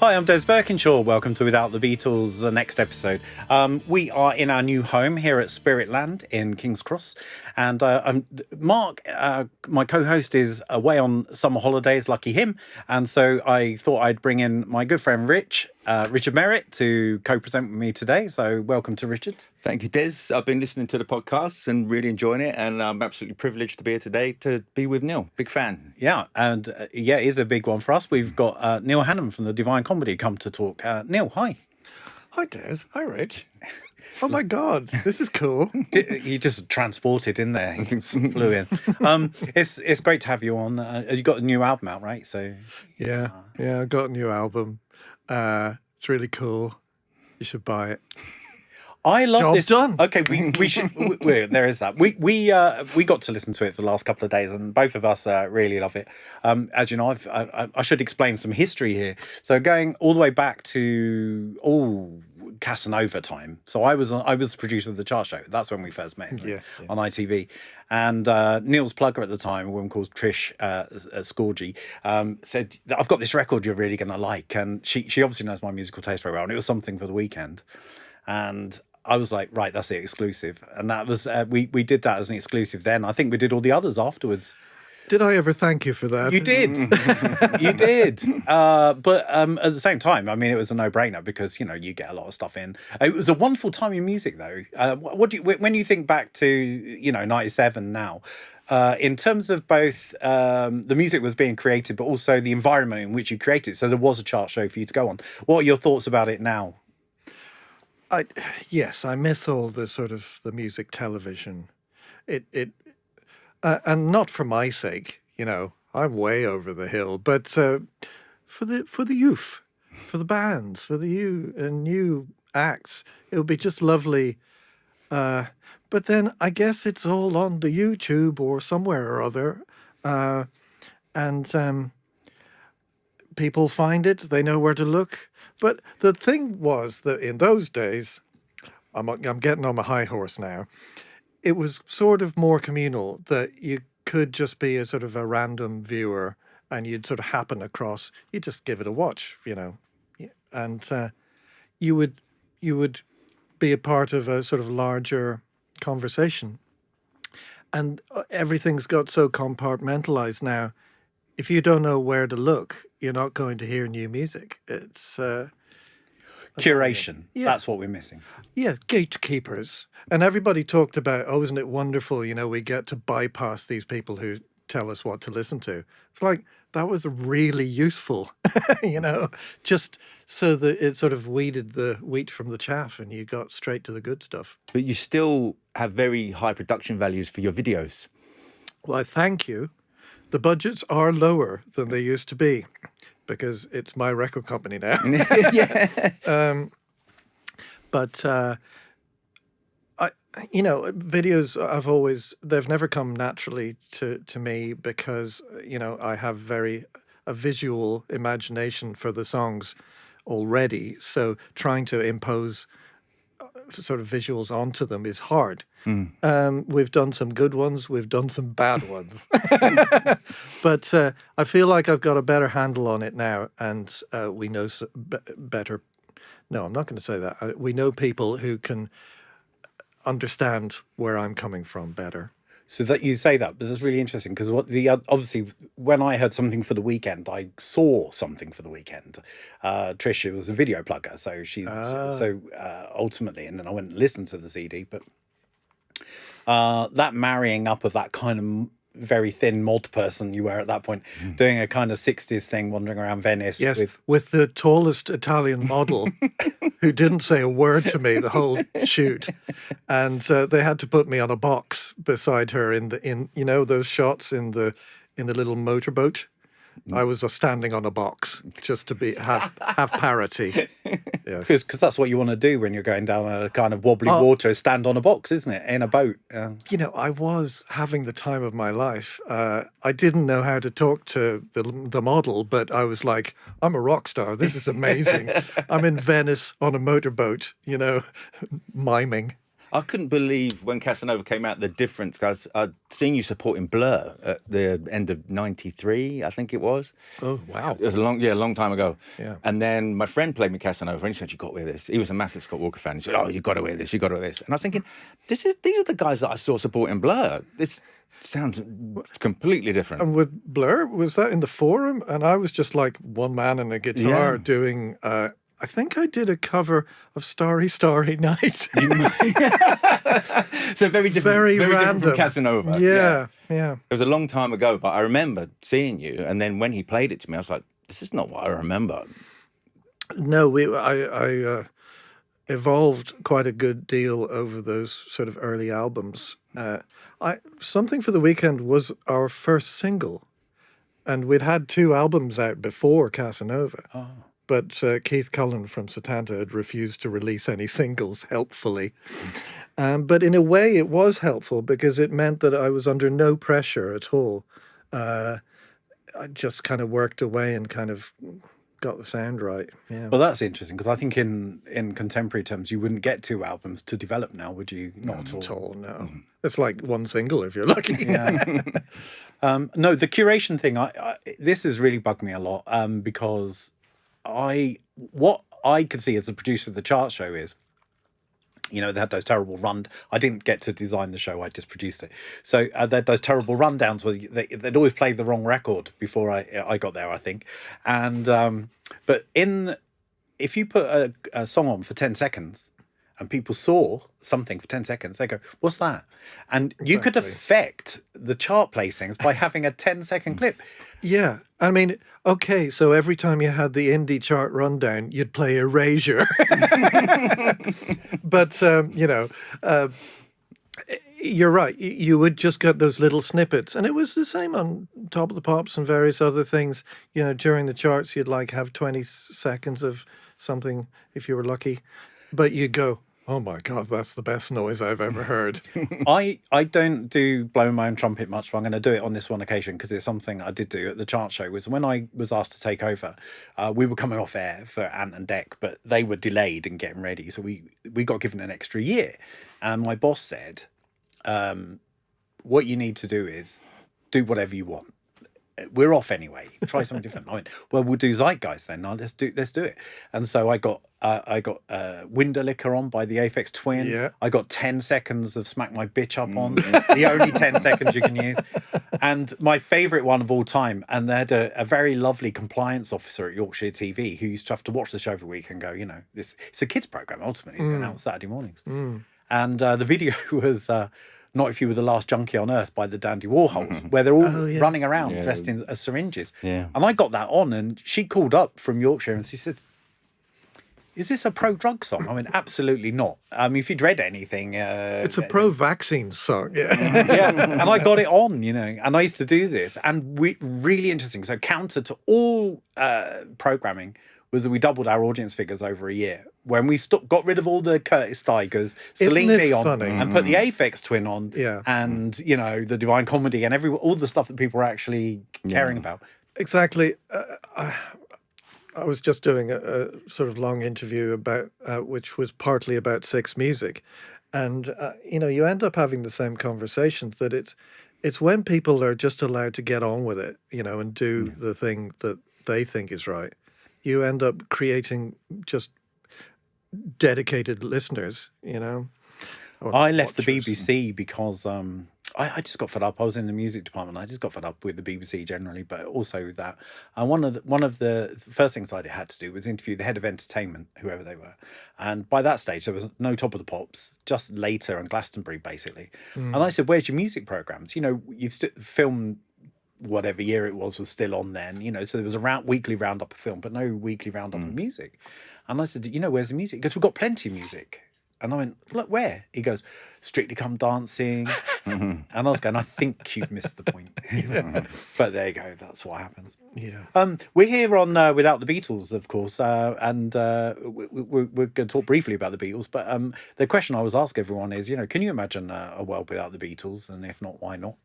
Hi, I'm Des Burkinshaw. Welcome to Without the Beatles, the next episode. We are in our new home here at Spiritland in King's Cross. And Mark, my co-host, is away on summer holidays, lucky him. And so I thought I'd bring in my good friend Richard Merrett to co-present with me today. So welcome to Richard. Thank you, Des. I've been listening to the podcasts and really enjoying it. And I'm absolutely privileged to be here today to be with Neil. Big fan. Yeah, and it is a big one for us. We've got Neil Hannon from the Divine Comedy come to talk. Neil, hi. Hi, Des. Hi, Rich. Oh, my God. This is cool. You just transported in there. You just flew in. It's great to have you on. You got a new album out, right? So Yeah, I got a new album. It's really cool. You should buy it. I love Job this. done. Okay, we should. There is that. We got to listen to it for the last couple of days, and both of us really love it. As you know, I should explain some history here. So going all the way back to Casanova time. So I was the producer of the chart show. That's when we first met on ITV. And Neil's plugger at the time, a woman called Trish Scorgi, said, "I've got this record you're really going to like." And she obviously knows my musical taste very well, and it was Something for the Weekend. And I was like, right, that's the exclusive. And that was, we did that as an exclusive then. I think we did all the others afterwards. Did I ever thank you for that? You did. You did. But at the same time, I mean, it was a no-brainer because, you get a lot of stuff in. It was a wonderful time in music, though. When you think back to, 97 now, in terms of both the music was being created, but also the environment in which you created it. So there was a chart show for you to go on. What are your thoughts about it now? Yes, I miss all the sort of the music television. And not for my sake, I'm way over the hill, but for the youth, for the bands, for the new acts, it would be just lovely. But then I guess it's all on the YouTube or somewhere or other, and people find it. They know where to look. But the thing was that in those days, I'm getting on my high horse now. It was sort of more communal, that you could just be a sort of a random viewer and you'd sort of happen across, you just give it a watch, and you would be a part of a sort of larger conversation. And everything's got so compartmentalized now. If you don't know where to look, you're not going to hear new music. It's curation. Yeah. That's what we're missing. Yeah, gatekeepers. And everybody talked about, isn't it wonderful, we get to bypass these people who tell us what to listen to. It's like, that was really useful, just so that it sort of weeded the wheat from the chaff and you got straight to the good stuff. But you still have very high production values for your videos. Well, I thank you. The budgets are lower than they used to be because it's my record company now. But videos, they've never come naturally to me because, I have a visual imagination for the songs already. So trying to impose sort of visuals onto them is hard. We've done some good ones, we've done some bad ones. But I feel like I've got a better handle on it now, and we know better. No, I'm not going to say that. We know people who can understand where I'm coming from better. So that you say that, but that's really interesting because obviously when I heard Something for the Weekend, I saw Something for the Weekend. Trish was a video plugger, so ultimately, and then I went and listened to the CD. But that marrying up of that kind of very thin mod person you were at that point, doing a kind of 60s thing, wandering around Venice. Yes, with the tallest Italian model who didn't say a word to me the whole shoot. And they had to put me on a box beside her in those shots in the little motorboat. I was standing on a box just to have parity. Because that's what you want to do when you're going down a kind of wobbly water, stand on a box, isn't it? In a boat. I was having the time of my life. I didn't know how to talk to the model, but I was like, I'm a rock star. This is amazing. I'm in Venice on a motorboat, miming. I couldn't believe when Casanova came out the difference, guys. I'd seen you supporting Blur at the end of '93, I think it was. Oh, wow. It was a long time ago. Yeah. And then my friend played me Casanova, and he said, "You got to wear this." He was a massive Scott Walker fan. He said, "Oh, you got to wear this. You got to wear this." And I was thinking, these are the guys that I saw supporting Blur. This sounds completely different. And with Blur, was that in the Forum? And I was just like one man and a guitar Yeah. doing. I think I did a cover of Starry, Starry Night. So very different, Very different random. from Casanova. Yeah. It was a long time ago, but I remember seeing you, and then when he played it to me, I was like, "This is not what I remember." No, I evolved quite a good deal over those sort of early albums. Something for the Weekend was our first single, and we'd had 2 albums out before Casanova. Oh. But Keith Cullen from Satanta had refused to release any singles, helpfully. But in a way, it was helpful because it meant that I was under no pressure at all. I just kind of worked away and kind of got the sound right. Yeah. Well, that's interesting because I think in contemporary terms, you wouldn't get 2 albums to develop now, would you? Not At all, no. It's like one single if you're lucky. Yeah. No, the curation thing. This has really bugged me a lot because what I could see as a producer of the chart show is, they had those terrible I didn't get to design the show, I just produced it. So they had those terrible rundowns where they'd always play the wrong record before I got there, I think. And but if you put a song on for 10 seconds and people saw something for 10 seconds, they go, "What's that?" And you could affect the chart placings by having a 10-second clip. Yeah. I mean, okay, so every time you had the indie chart rundown, you'd play Erasure. But, you're right. You would just get those little snippets. And it was the same on Top of the Pops and various other things. During the charts, you'd have 20 seconds of something if you were lucky. But you'd go, "Oh my God, that's the best noise I've ever heard." I don't do blowing my own trumpet much, but I'm going to do it on this one occasion because it's something I did do at the chart show. Was when I was asked to take over, we were coming off air for Ant and Dec, but they were delayed in getting ready, so we got given an extra year. And my boss said, "What you need to do is do whatever you want. We're off anyway. Try something different." I went, "Well, we'll do Zeitgeist then. Now let's do it." And so I got Window Licker on by the Aphex Twin. Yeah. I got 10 seconds of Smack My Bitch Up on, the only 10 seconds you can use. And my favourite one of all time, and they had a very lovely compliance officer at Yorkshire TV who used to have to watch the show every week and go, it's a kids programme ultimately. It's going out on Saturday mornings. And the video was Not If You Were the Last Junkie on Earth by the Dandy Warhols, where they're all running around dressed in as syringes. Yeah. And I got that on, and she called up from Yorkshire and she said, "Is this a pro-drug song?" I mean, absolutely not. I mean, if you'd read anything... It's a pro-vaccine song, yeah. yeah, and I got it on, and I used to do this. And really interesting. So counter to all programming was that we doubled our audience figures over a year. When we got rid of all the Curtis Steigers, Celine Isn't it Dion, funny? and put the Aphex Twin on, Yeah. and, the Divine Comedy and all the stuff that people were actually caring about. Exactly. I was just doing a sort of long interview about which was partly about Six Music, and you end up having the same conversations that it's when people are just allowed to get on with it, and do the thing that they think is right, you end up creating just dedicated listeners, or I left the watchers. BBC because I just got fed up. I was in the music department. I just got fed up with the BBC generally, but also that. And one of the first things I had to do was interview the head of entertainment, whoever they were. And by that stage, there was no Top of the Pops, just later and Glastonbury, basically. And I said, "Where's your music programs? You've filmed." Whatever year it was still on then, so there was a weekly roundup of film, but no weekly roundup of music. And I said, "Where's the music?" Because we've got plenty of music. And I went, "Look, where?" He goes, "Strictly Come Dancing." And I was going, "I think you've missed the point." But there you go, that's what happens. Yeah. We're here on Without the Beatles, of course, and we're going to talk briefly about the Beatles, but the question I always ask everyone is, can you imagine a world without the Beatles? And if not, why not?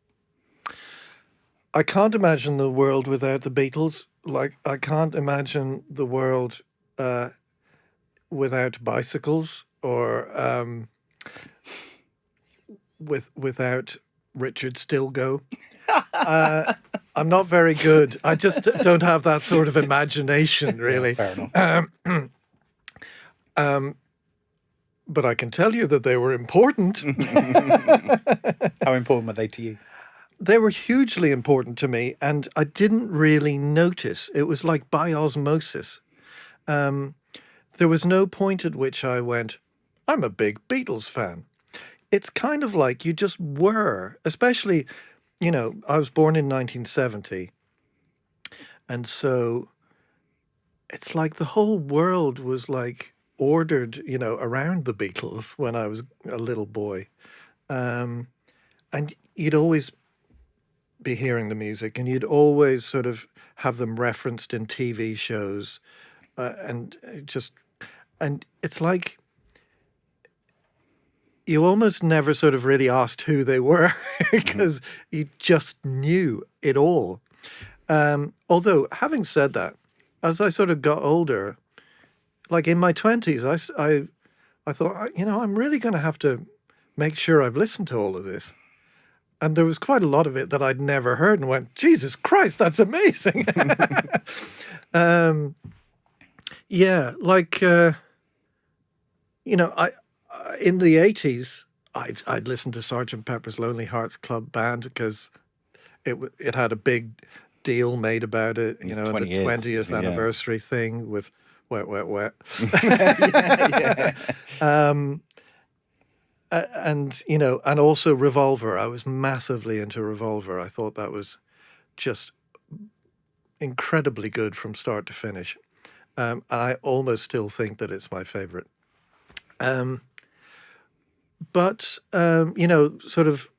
I can't imagine the world without the Beatles. Like, I can't imagine the world without bicycles or without Richard Stilgo. I'm not very good. I just don't have that sort of imagination, really. Fair enough. But I can tell you that they were important. How important were they to you? They were hugely important to me, and I didn't really notice. It was like by osmosis. There was no point at which I went, I'm a big Beatles fan. It's kind of like you just were, especially, I was born in 1970. And so it's like the whole world was like ordered, around the Beatles when I was a little boy. And you'd always be hearing the music, and you'd always sort of have them referenced in TV shows. And it's like you almost never sort of really asked who they were because you just knew it all. Although, having said that, as I sort of got older, like in my 20s, I thought, I'm really going to have to make sure I've listened to all of this. And there was quite a lot of it that I'd never heard and went, Jesus Christ, that's amazing. Yeah, like, in the 80s, I'd listened to Sgt. Pepper's Lonely Hearts Club Band because it had a big deal made about it, the 20th anniversary thing with Wet, Wet, Wet. Yeah. And also Revolver. I was massively into Revolver. I thought that was just incredibly good from start to finish. And I almost still think that it's my favorite. But sort of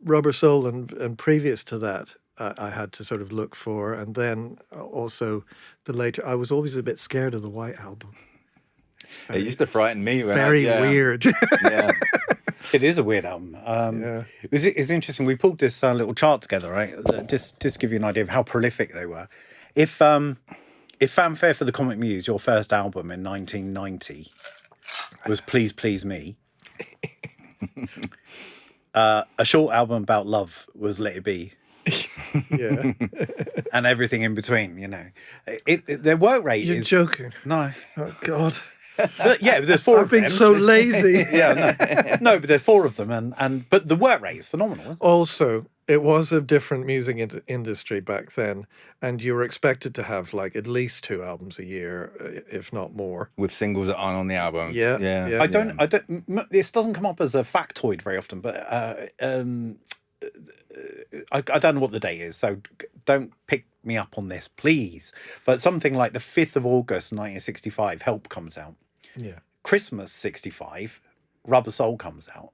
Rubber Soul and previous to that, I had to sort of look for. And then also the later, I was always a bit scared of the White Album. It used to frighten me. Very weird. Yeah. It is a weird album. It's interesting. We pulled this little chart together, right? Just to give you an idea of how prolific they were. If Fanfare for the Comic Muse, your first album in 1990, was Please Please Me, a short album about love was Let It Be. Yeah. And everything in between, their work rate You're is... joking. No. Oh, God. But, yeah, there's four I've of them. been so lazy. Yeah, no, but there's four of them, but the work rate is phenomenal, isn't it? Also, it was a different music industry back then, and you were expected to have like at least 2 albums a year, if not more. With singles that aren't on the album. Yeah. I don't. This doesn't come up as a factoid very often, but I don't know what the date is, so don't pick me up on this, please. But something like the 5th of August, 1965, Help comes out. Yeah. Christmas 65, Rubber Soul comes out.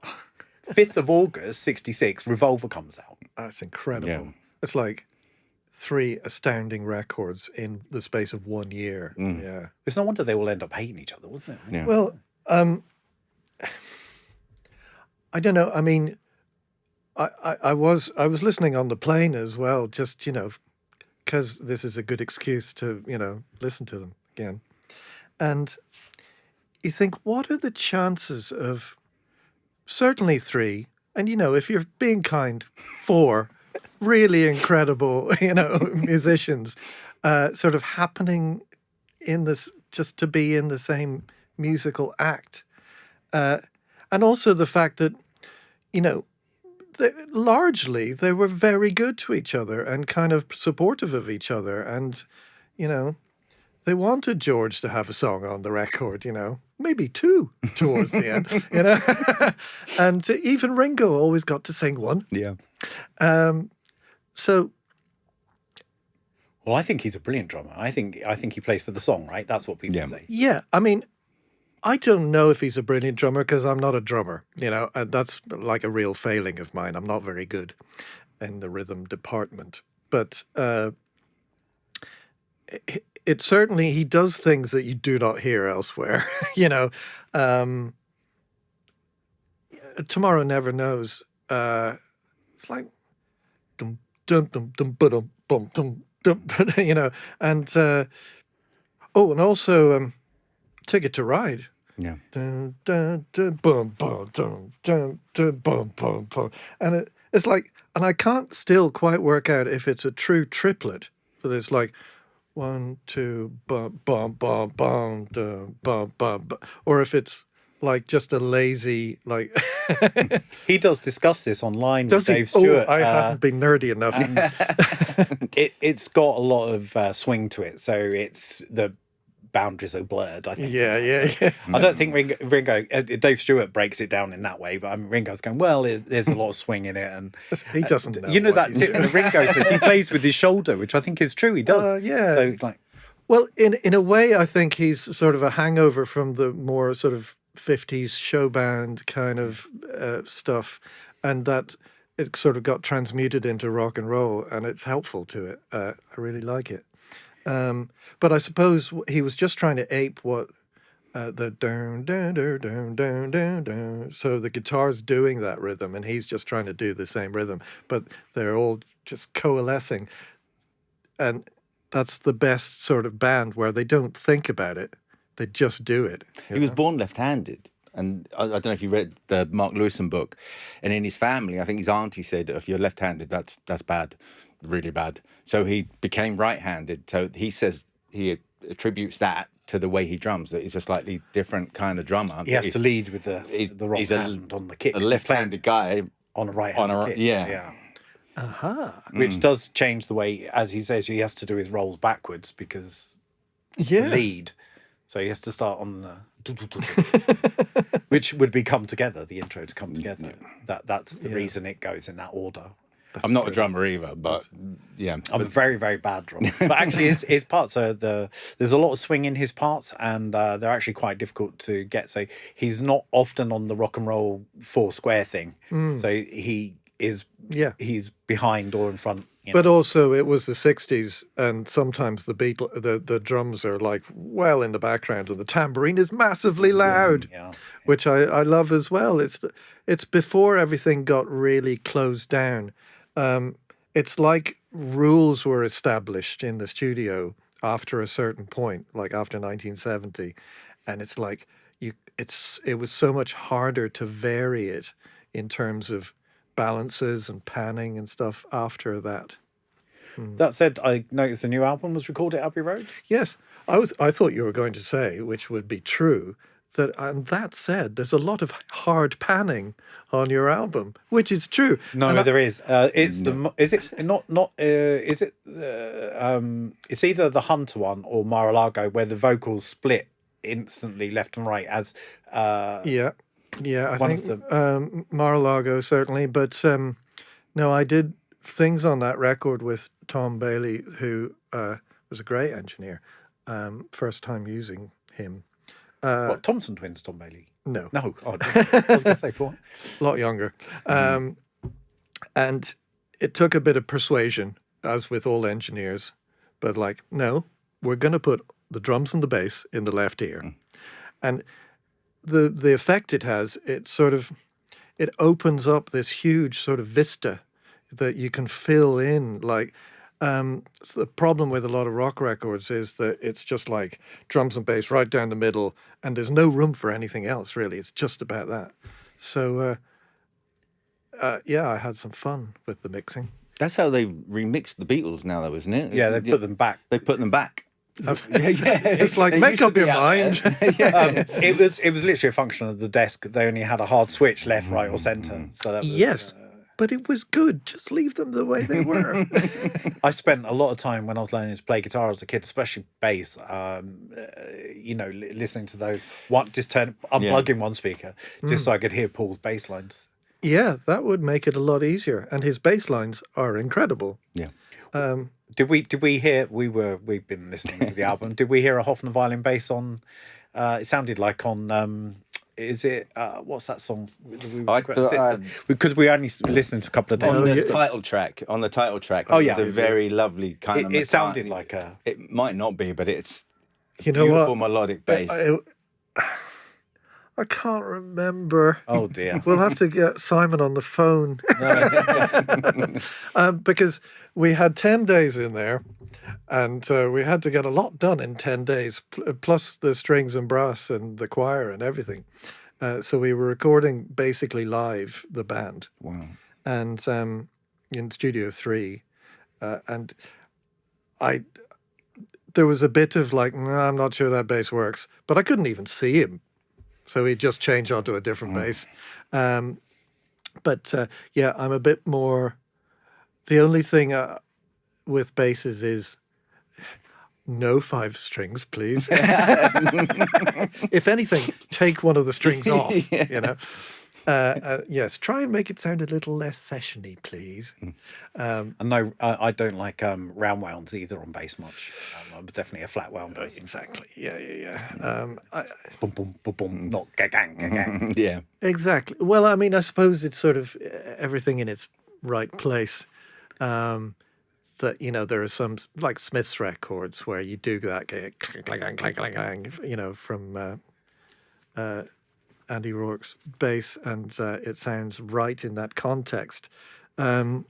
5th of August 66, Revolver comes out. That's incredible. Yeah. It's like 3 astounding records in the space of 1 year. Yeah. It's no wonder they all end up hating each other, wasn't it? Yeah. Well, I don't know. I mean, I was listening on the plane as well, just, because this is a good excuse to, listen to them again. And you think, what are the chances of certainly 3, and, if you're being kind, 4 really incredible, musicians sort of happening in this, just to be in the same musical act. And also the fact that, largely they were very good to each other and kind of supportive of each other. And, they wanted George to have a song on the record, maybe 2 towards the end, and even Ringo always got to sing one. Yeah. So. Well, I think he's a brilliant drummer. I think he plays for the song, right? That's what people say. Yeah, I mean, I don't know if he's a brilliant drummer because I'm not a drummer, and that's like a real failing of mine. I'm not very good in the rhythm department, but it certainly, he does things that you do not hear elsewhere. Tomorrow Never Knows. It's like dum dum dum dum dum dum dum dum, and and also Ticket to Ride. Yeah. Dun, dun, dun, boom, boom, dun, dun, dun, boom, boom, boom. And it's like, and I can't still quite work out if it's a true triplet. So it's like 1, 2, bum, bum, bum, bum, dun, bum, bum, bum, or if it's like just a lazy, like. He does discuss this online Does with he? Dave Stewart. I haven't been nerdy enough. It's got a lot of swing to it, so it's the boundaries are blurred, I think. Yeah. I don't think Ringo Dave Stewart breaks it down in that way, but Ringo's going, well, there's a lot of swing in it, and He doesn't know. you know what that he's tip doing. that Ringo says he plays with his shoulder, which I think is true. He does. Yeah. So like, Well, in a way, I think he's sort of a hangover from the more sort of 50s show band kind of stuff, and that it sort of got transmuted into rock and roll, and it's helpful to it. I really like it. But I suppose he was just trying to ape what the down, down, down, down, down, down, down. So the guitar's doing that rhythm, and he's just trying to do the same rhythm, but they're all just coalescing. And that's the best sort of band where they don't think about it. They just do it. He was born left-handed. And I don't know if you read the Mark Lewison book. And in his family, I think his auntie said, if you're left-handed, that's bad, really bad. So he became right-handed. So he says he attributes that to the way he drums, that he's a slightly different kind of drummer. he has to lead with the wrong he's hand on the kick. A left-handed guy. on a right hand kick. Yeah. Aha. Which does change the way, as he says, he has to do his rolls backwards because Yeah. to lead. So he has to start on the which would be come together, the intro to come together. That's the reason it goes in that order. I'm not a drummer either, but yeah. I'm a very, very bad drummer. But actually his parts are there's a lot of swing in his parts, and they're actually quite difficult to get. So he's not often on the rock and roll 4 square thing. So he is he's behind or in front. But also, it was the 60s, and sometimes the drums are like well in the background, and the tambourine is massively loud, which I love as well. It's before everything got really closed down. It's like rules were established in the studio after a certain point, like after 1970, and it's like it was so much harder to vary it in terms of balances and panning and stuff after that. That said, I noticed the new album was recorded at Abbey Road. Yes, I thought you were going to say, which would be true, and that said, there's a lot of hard panning on your album, which is true. No, there is. It's is it not? Is it? It's either the Hunter one or Mar-a-Lago, where the vocals split instantly left and right. As Yeah, I one think of them. Mar-a-Lago certainly, but no, I did things on that record with Tom Bailey, who was a great engineer. First time using him. What, Thompson twins, Tom Bailey? No. Oh, I was going to say what? A lot younger. And it took a bit of persuasion, as with all engineers, but like, no, we're going to put the drums and the bass in the left ear. And the effect it has, it opens up this huge sort of vista that you can fill in. Like, so the problem with a lot of rock records is that it's just like drums and bass right down the middle, and there's no room for anything else, really. It's just about that. So, I had some fun with the mixing. That's how they remixed the Beatles now, though, isn't it? Yeah, they put them back. They put them back. It's like, make up your mind. It was literally a function of the desk. They only had a hard switch, left, right, or centre. So that was, Yes, but it was good. Just leave them the way they were. I spent a lot of time when I was learning to play guitar as a kid, especially bass. Listening to those. Unplugging one speaker just so I could hear Paul's bass lines. Yeah, that would make it a lot easier. And his bass lines are incredible. Yeah. Did we hear? We've been listening to the album. Did we hear a Hofner violin bass on? It sounded like on. Is it? What's that song? Because we only listened to a couple of days. On the title track. Oh, It's a very lovely kind of. It sounded like a. It might not be, but it's You know beautiful what? melodic bass. I can't remember. Oh dear. We'll have to get Simon on the phone because we had 10 days in there, and we had to get a lot done in 10 days, plus the strings and brass and the choir and everything. So we were recording basically live, the band. Wow. And in Studio 3. And there was a bit of like, "Nah, I'm not sure that bass works," but I couldn't even see him. So he just changed onto a different bass. But yeah, I'm a bit more. The only thing with basses is no 5 strings, please. If anything, take one of the strings off. You know. Yes, try and make it sound a little less sessiony, please. And no, I don't like round wounds either on bass much. I'm definitely a flat wound bass. Exactly. Yeah. Boom, boom, boom, boom, not gang, gang. Yeah. Exactly. Well, I mean, I suppose it's sort of everything in its right place. That, you know, there are some like Smith's records where you do that clang, clang, clang, clang, clang, you know, from Andy Rourke's bass, and it sounds right in that context. But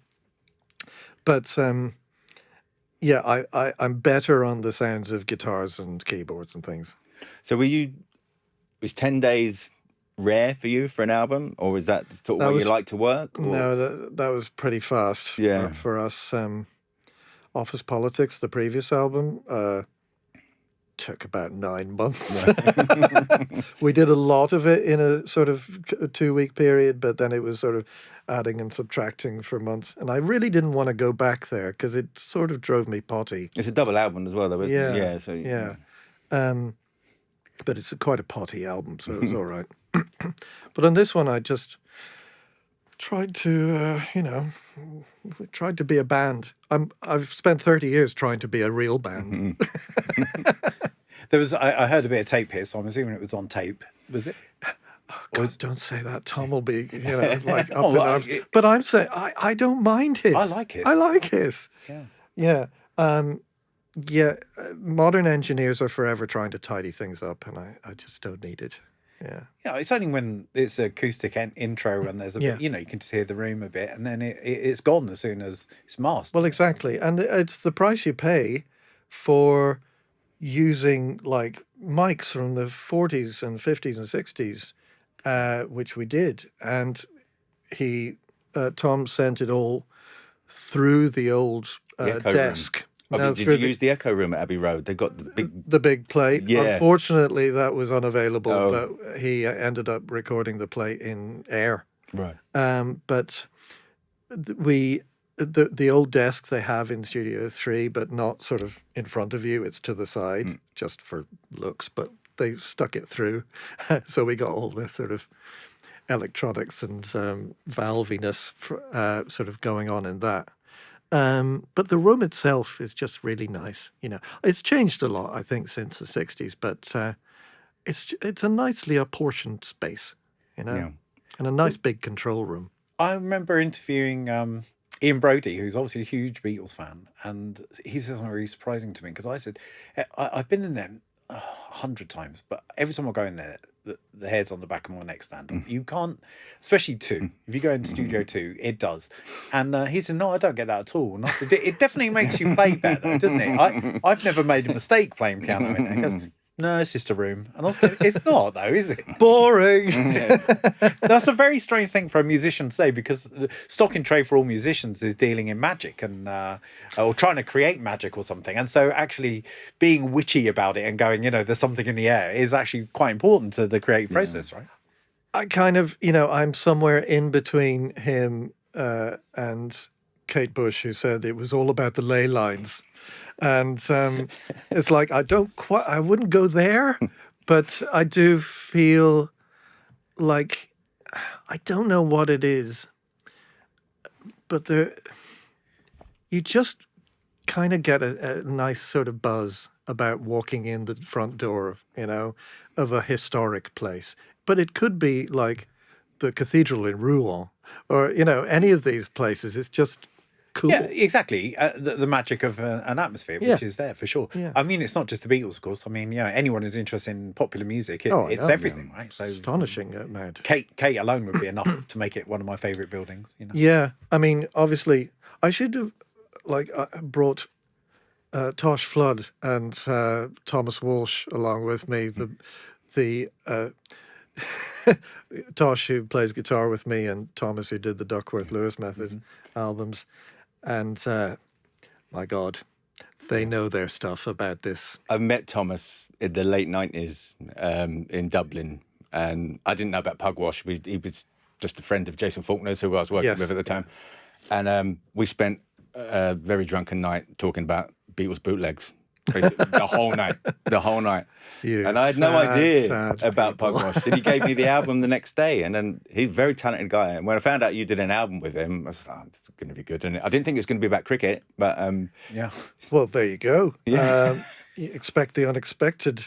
yeah, I'm better on the sounds of guitars and keyboards and things. So was 10 days rare for you for an album, or was that sort of what you like to work? Or? No, that was pretty fast for us. Office Politics, the previous album, took about 9 months. We did a lot of it in a sort of 2-week period, but then it was sort of adding and subtracting for months. And I really didn't want to go back there because it sort of drove me potty. It's a double album as well, though, isn't it? Yeah. So, yeah. But it's quite a potty album, so it was all right. But on this one, I just tried to, tried to be a band. I've spent 30 years trying to be a real band. There was, I heard a bit of tape here, so I'm assuming it was on tape. Was it? God, don't say that. Tom will be, like up in arms. But I'm saying I don't mind his. I like his. I like his. Yeah. Yeah. Modern engineers are forever trying to tidy things up, and I just don't need it. Yeah. Yeah, it's only when it's an acoustic intro and there's a bit, you can just hear the room a bit, and then it's gone as soon as it's masked. Well, exactly. And it's the price you pay for using like mics from the 40s and 50s and 60s, which we did. And Tom sent it all through the old desk. Did you use the Echo Room at Abbey Road? They got the big plate. Yeah. Unfortunately, that was unavailable, but he ended up recording the plate in air. Right. But the old desk they have in Studio 3, but not sort of in front of you. It's to the side, just for looks, but they stuck it through. So we got all this sort of electronics and valviness sort of going on in that. But the room itself is just really nice. It's changed a lot, I think, since the 60s, but it's a nicely apportioned space, and a nice big control room. I remember interviewing Ian Brodie, who's obviously a huge Beatles fan, and he said something really surprising to me, because I said, I've been in there 100 times, but every time I go in there, the hair's on the back of my neck stand up. You can't, especially 2. If you go into Studio 2, it does. And he said, no, I don't get that at all. And I said, it definitely makes you play better, doesn't it? I've never made a mistake playing piano in there. He goes, no, it's just a room. And I was going, it's not though, is it? Boring. That's a very strange thing for a musician to say, because the stock in trade for all musicians is dealing in magic and or trying to create magic or something. And so actually being witchy about it and going, there's something in the air is actually quite important to the creative process, right? I kind of, I'm somewhere in between him and Kate Bush, who said it was all about the ley lines. And it's like, I wouldn't go there, but I do feel like, I don't know what it is, but you just kind of get a nice sort of buzz about walking in the front door, of a historic place. But it could be like the cathedral in Rouen or, any of these places. It's just, cool. Yeah, exactly. The magic of an atmosphere, which is there for sure. Yeah. I mean, it's not just the Beatles, of course. I mean, anyone who's interested in popular music, Oh, I it's know, everything, right? So Astonishing amount. Kate alone would be enough to make it one of my favourite buildings. Yeah, I mean, obviously, I should have brought Tosh Flood and Thomas Walsh along with me. The Tosh, who plays guitar with me, and Thomas, who did the Duckworth Lewis Method albums, and my God, they know their stuff about this. I met Thomas in the late 90s in Dublin, and I didn't know about Pugwash. He was just a friend of Jason Faulkner's, who I was working with at the time. And we spent a very drunken night talking about Beatles bootlegs. The whole night. And I had no idea about Pugwash. And he gave me the album the next day. And then he's a very talented guy. And when I found out you did an album with him, I was like, it's going to be good. And I didn't think it was going to be about cricket, but Yeah. Well, there you go. Yeah. You expect the unexpected.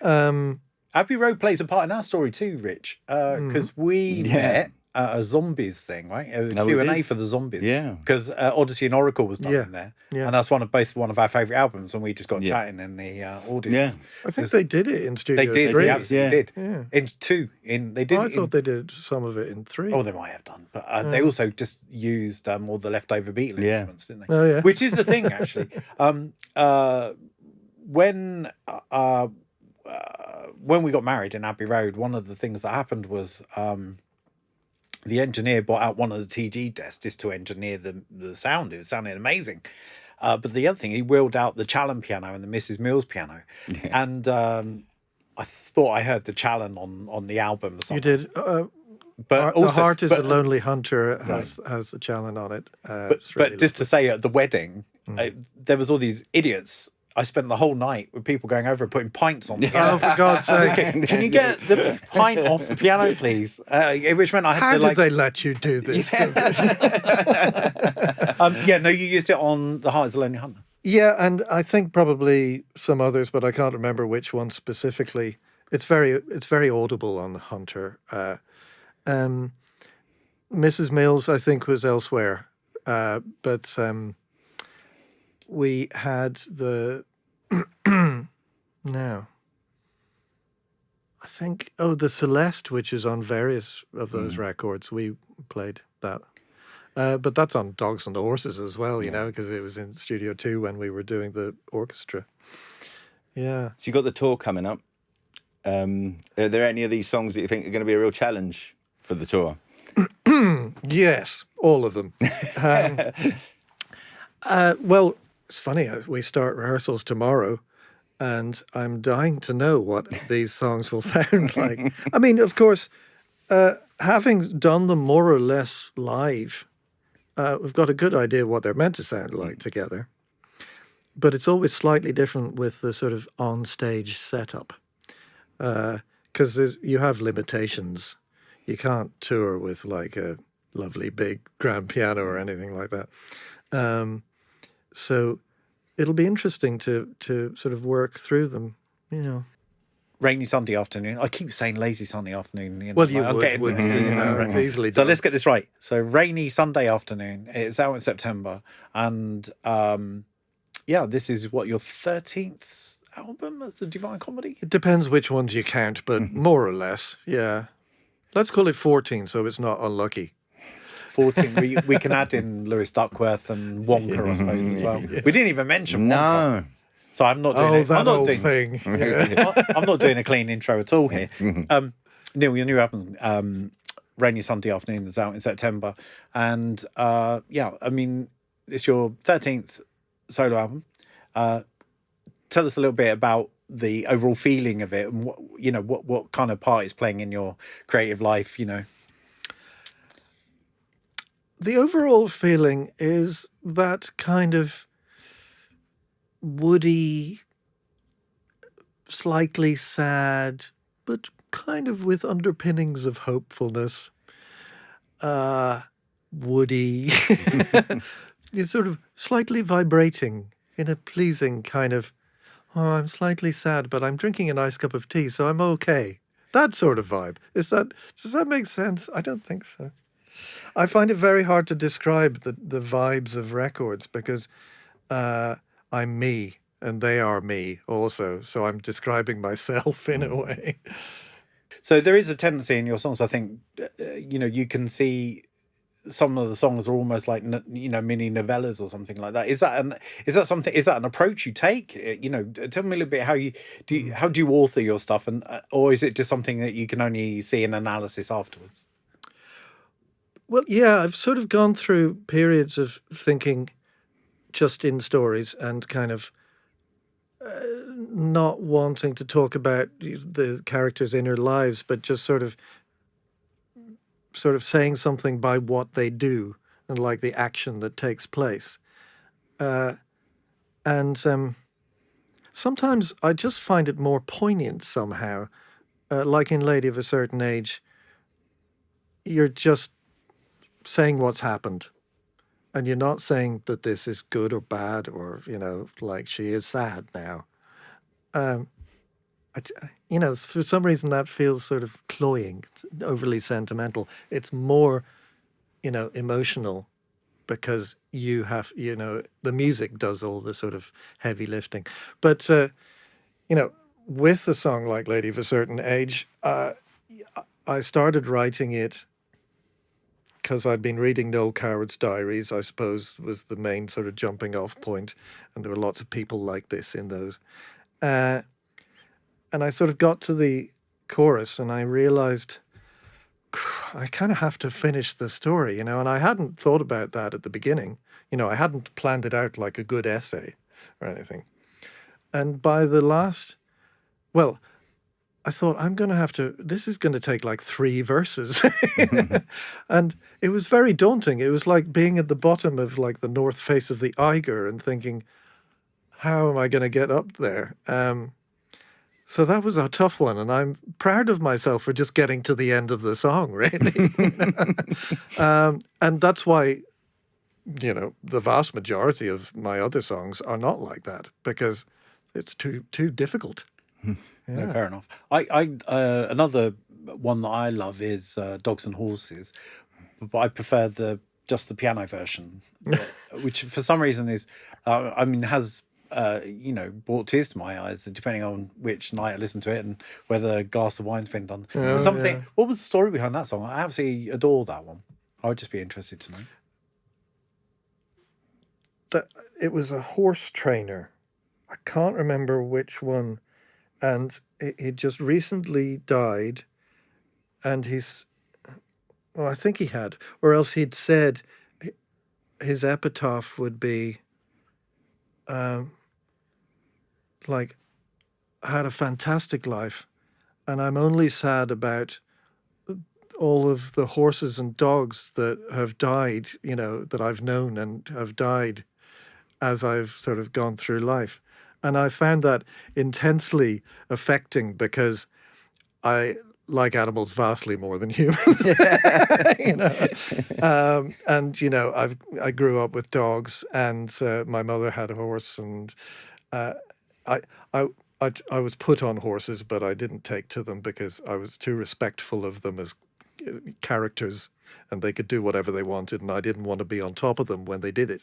Abbey Road plays a part in our story too, Rich, because we met at a zombies thing, right? A Q&A for the zombies. Yeah. Because Odyssey and Oracle was done in there. Yeah. And that's one of our favourite albums, and we just got chatting in the audience. Yeah. I think they did it in Studio They did, 3. they absolutely did. Yeah. In 2. They did I it thought they did some of it in 3. Oh, they might have done, but they also just used all the leftover Beatle instruments, didn't they? Oh, yeah. Which is the thing, actually. When we got married in Abbey Road, one of the things that happened was the engineer brought out one of the TG desks just to engineer the sound. It sounded amazing. But the other thing, he wheeled out the Challen piano and the Mrs. Mills piano, and I thought I heard the Challen on the album. Or something. You did. But The Heart is a Lonely Hunter has the Challen on it. But just to say, at the wedding, there was all these idiots. I spent the whole night with people going over and putting pints on the piano. Oh, for God's sake. Can you get the pint off the piano, please? Which meant I had How to did they let you do this? No, you used it on The Heart is a Lonely Hunter. Yeah, and I think probably some others, but I can't remember which one specifically. It's very audible on Hunter. Mrs. Mills, I think, was elsewhere, but we had the no. I think the Celeste, which is on various of those records, we played that. But that's on Dogs and Horses as well, you know, because it was in Studio 2 when we were doing the orchestra. Yeah. So you got the tour coming up. Are there any of these songs that you think are going to be a real challenge for the tour? Yes, all of them. Well, it's funny. We start rehearsals tomorrow, and I'm dying to know what these songs will sound like. I mean, of course, having done them more or less live, we've got a good idea what they're meant to sound like together. But it's always slightly different with the sort of on-stage setup, because you have limitations. You can't tour with like a lovely big grand piano or anything like that. So it'll be interesting to sort of work through them, you know. Rainy Sunday afternoon. I keep saying lazy Sunday afternoon. Well, you wouldn't you? You know, it's easily So done. let's get this right. So rainy Sunday afternoon. It's out in September, and this is what, your 13th album as the Divine Comedy? It depends which ones you count, but more or less, yeah. Let's call it 14, so it's not unlucky. 14. We can add in Lewis Duckworth and Wonka, I suppose, as well. We didn't even mention Wonka. No. So I'm not doing it. That I'm not old doing, thing. Yeah. I'm not doing a clean intro at all here. Neil, your new album, Rainy Sunday Afternoon, is out in September. And I mean, it's your 13th solo album. Tell us a little bit about the overall feeling of it, and what kind of part it's playing in your creative life, you know. The overall feeling is that kind of woody, slightly sad, but kind of with underpinnings of hopefulness. Woody, it's sort of slightly vibrating in a pleasing kind of, I'm slightly sad, but I'm drinking a nice cup of tea, so I'm okay. That sort of vibe. Does that make sense? I don't think so. I find it very hard to describe the vibes of records because I'm me and they are me also. So I'm describing myself in a way. So there is a tendency in your songs, I think, you can see some of the songs are almost like mini novellas or something like that. Is that something? Is that an approach you take? Tell me a little bit how do you author your stuff, and or is it just something that you can only see in analysis afterwards? Well, yeah, I've sort of gone through periods of thinking just in stories and kind of not wanting to talk about the characters' inner lives, but just sort of saying something by what they do and like the action that takes place. And sometimes I just find it more poignant somehow. Like in Lady of a Certain Age, you're just saying what's happened. And you're not saying that this is good or bad or, like she is sad now. For some reason that feels sort of cloying, it's overly sentimental. It's more, emotional because you have, the music does all the sort of heavy lifting. But, with a song like Lady of a Certain Age, I started writing it because I'd been reading Noel Coward's diaries, I suppose, was the main sort of jumping off point. And there were lots of people like this in those. And I sort of got to the chorus and I realized I kind of have to finish the story, and I hadn't thought about that at the beginning. I hadn't planned it out like a good essay or anything. And by the last, well, I thought this is going to take like 3 verses. And it was very daunting. It was like being at the bottom of like the north face of the Eiger and thinking, how am I going to get up there? So that was a tough one, and I'm proud of myself for just getting to the end of the song, really. And that's why, the vast majority of my other songs are not like that, because it's too difficult. Yeah. No, fair enough. I another one that I love is Dogs and Horses, but I prefer just the piano version, which for some reason is, has brought tears to my eyes, depending on which night I listen to it and whether a glass of wine's been done. Yeah. What was the story behind that song? I absolutely adore that one. I would just be interested to know. It was a horse trainer. I can't remember which one. And he just recently died, and I think he had, or else he'd said his epitaph would be, like, I had a fantastic life, and I'm only sad about all of the horses and dogs that have died, that I've known and have died as I've sort of gone through life. And I found that intensely affecting because I like animals vastly more than humans. I grew up with dogs, and my mother had a horse, and I was put on horses, but I didn't take to them because I was too respectful of them as characters, and they could do whatever they wanted, and I didn't want to be on top of them when they did it.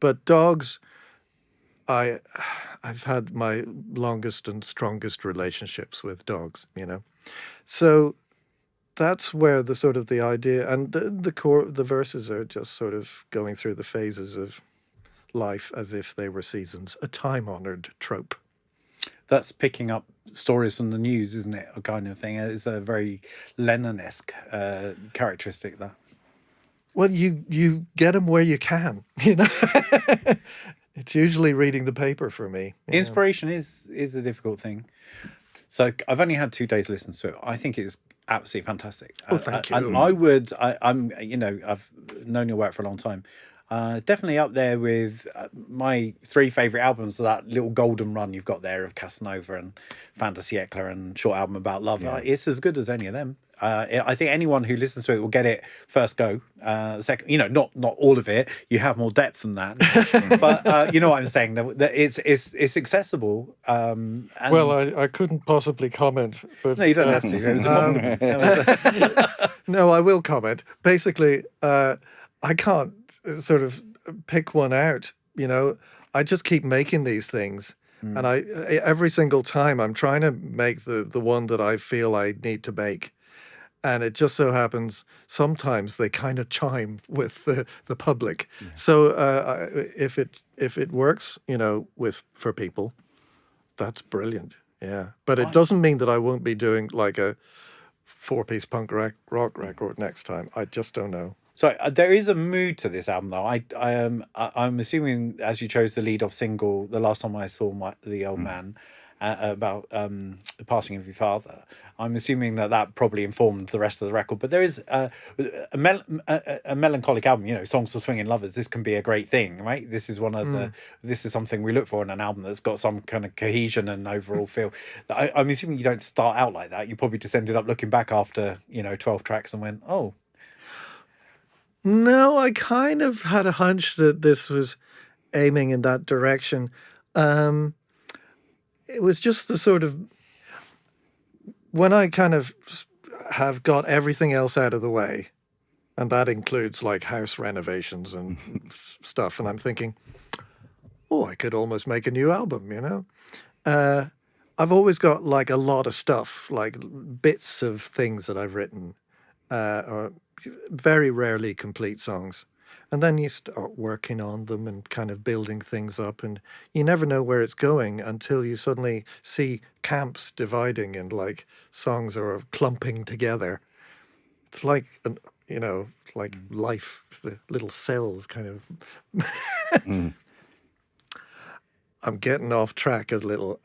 But dogs, I've had my longest and strongest relationships with dogs, So that's where the sort of the idea and the verses are just sort of going through the phases of life as if they were seasons, a time-honored trope. That's picking up stories from the news, isn't it? A kind of thing. It's a very Lennon-esque characteristic, that. Well, you get them where you can, It's usually reading the paper for me. Inspiration is a difficult thing. So I've only had 2 days listen to it. I think it's absolutely fantastic. Oh, thank you. And I've known your work for a long time. Definitely up there with my 3 favourite albums of that little golden run you've got there of Casanova and Fantasy Ekler and Short Album About Love. Yeah. It's as good as any of them. I think anyone who listens to it will get it first go. Second, not all of it. You have more depth than that, but you know what I'm saying. That it's accessible. And Well, I couldn't possibly comment, but no, you don't have to. It was a compliment. no, I will comment. Basically, I can't sort of pick one out. I just keep making these things, and every single time I'm trying to make the one that I feel I need to make. And it just so happens sometimes they kind of chime with the public. Yeah. So if it works, for people, that's brilliant. Yeah, but it doesn't mean that I won't be doing like a 4-piece punk rock record next time. I just don't know. So there is a mood to this album, though. I'm assuming, as you chose the lead-off single, the last time I saw the old man. About the passing of your father, I'm assuming that probably informed the rest of the record. But there is a melancholic album, songs for swinging lovers. This can be a great thing, right? This is this is something we look for in an album that's got some kind of cohesion and overall feel. I'm assuming you don't start out like that. You probably just ended up looking back after 12 tracks and went, oh. No, I kind of had a hunch that this was aiming in that direction. It was just the sort of, when I kind of have got everything else out of the way, and that includes like house renovations and stuff, and I'm thinking, I could almost make a new album, I've always got like a lot of stuff, like bits of things that I've written, or very rarely complete songs. And then you start working on them and kind of building things up, and you never know where it's going until you suddenly see camps dividing and like songs are clumping together. It's like, like life, the little cells kind of. I'm getting off track a little.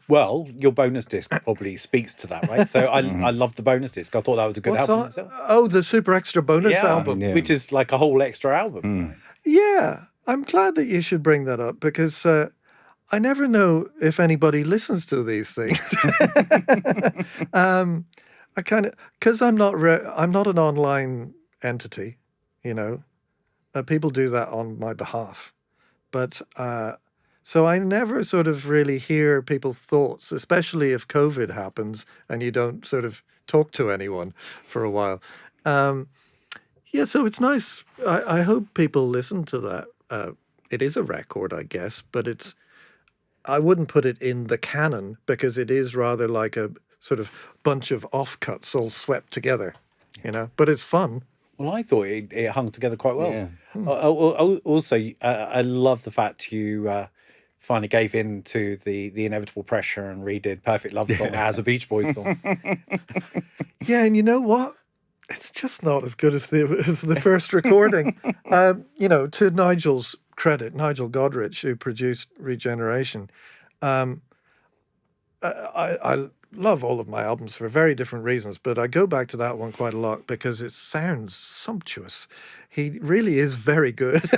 Well, your bonus disc probably speaks to that, right? So I love the bonus disc. I thought that was a good album in itself. Oh, the super extra bonus album. Yeah. Which is like a whole extra album. Right? Yeah, I'm glad that you should bring that up because I never know if anybody listens to these things. I kind of, because I'm not an online entity, people do that on my behalf, but. So I never sort of really hear people's thoughts, especially if COVID happens and you don't sort of talk to anyone for a while. So it's nice. I hope people listen to that. It is a record, I guess, but I wouldn't put it in the canon because it is rather like a sort of bunch of offcuts all swept together, but it's fun. Well, I thought it hung together quite well. Yeah. Also, I love the fact you... finally gave in to the inevitable pressure and redid Perfect Love Song as a Beach Boys song. Yeah, and you know what? It's just not as good as the first recording. To Nigel's credit, Nigel Godrich, who produced Regeneration, I love all of my albums for very different reasons, but I go back to that one quite a lot because it sounds sumptuous. He really is very good,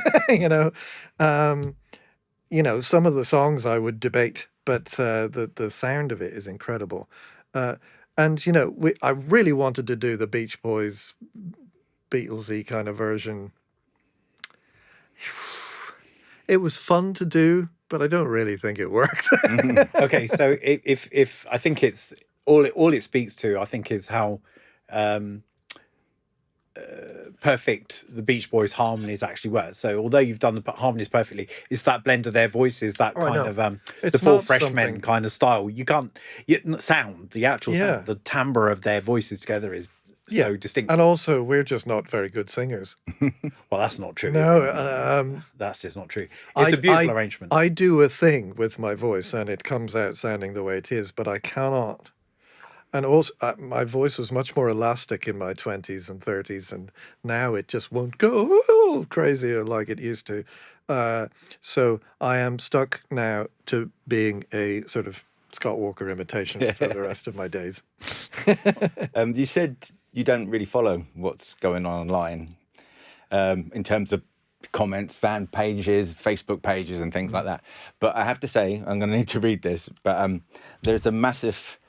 some of the songs I would debate, but the sound of it is incredible. And, I really wanted to do the Beach Boys, Beatles-y kind of version. It was fun to do, but I don't really think it worked. Okay, so if I think it's all it speaks to, I think, is how perfect the Beach Boys harmonies actually were. So although you've done the harmonies perfectly, it's that blend of their voices, that kind of the Four Freshmen kind of style. You can't sound the actual sound, the timbre of their voices together is so distinct. And also, we're just not very good singers. Well, that's not true. No, that's just not true. It's a beautiful arrangement. I do a thing with my voice, and it comes out sounding the way it is, but I cannot. And also, my voice was much more elastic in my 20s and 30s, and now it just won't go all crazy like it used to. So I am stuck now to being a sort of Scott Walker imitation for the rest of my days. You said you don't really follow what's going on online in terms of comments, fan pages, Facebook pages, and things like that. But I have to say, I'm going to need to read this, but there's a massive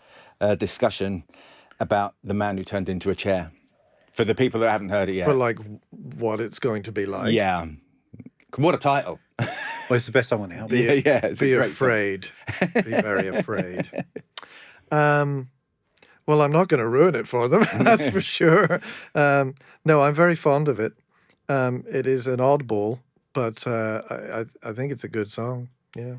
discussion about the man who turned into a chair. For the people that haven't heard it yet. For like what it's going to be like. Yeah. What a title. Well, it's the best song on the album. It's Be a great afraid. Be very afraid. Well, I'm not going to ruin it for them, that's for sure. No, I'm very fond of it. It is an oddball, but I think it's a good song. Yeah.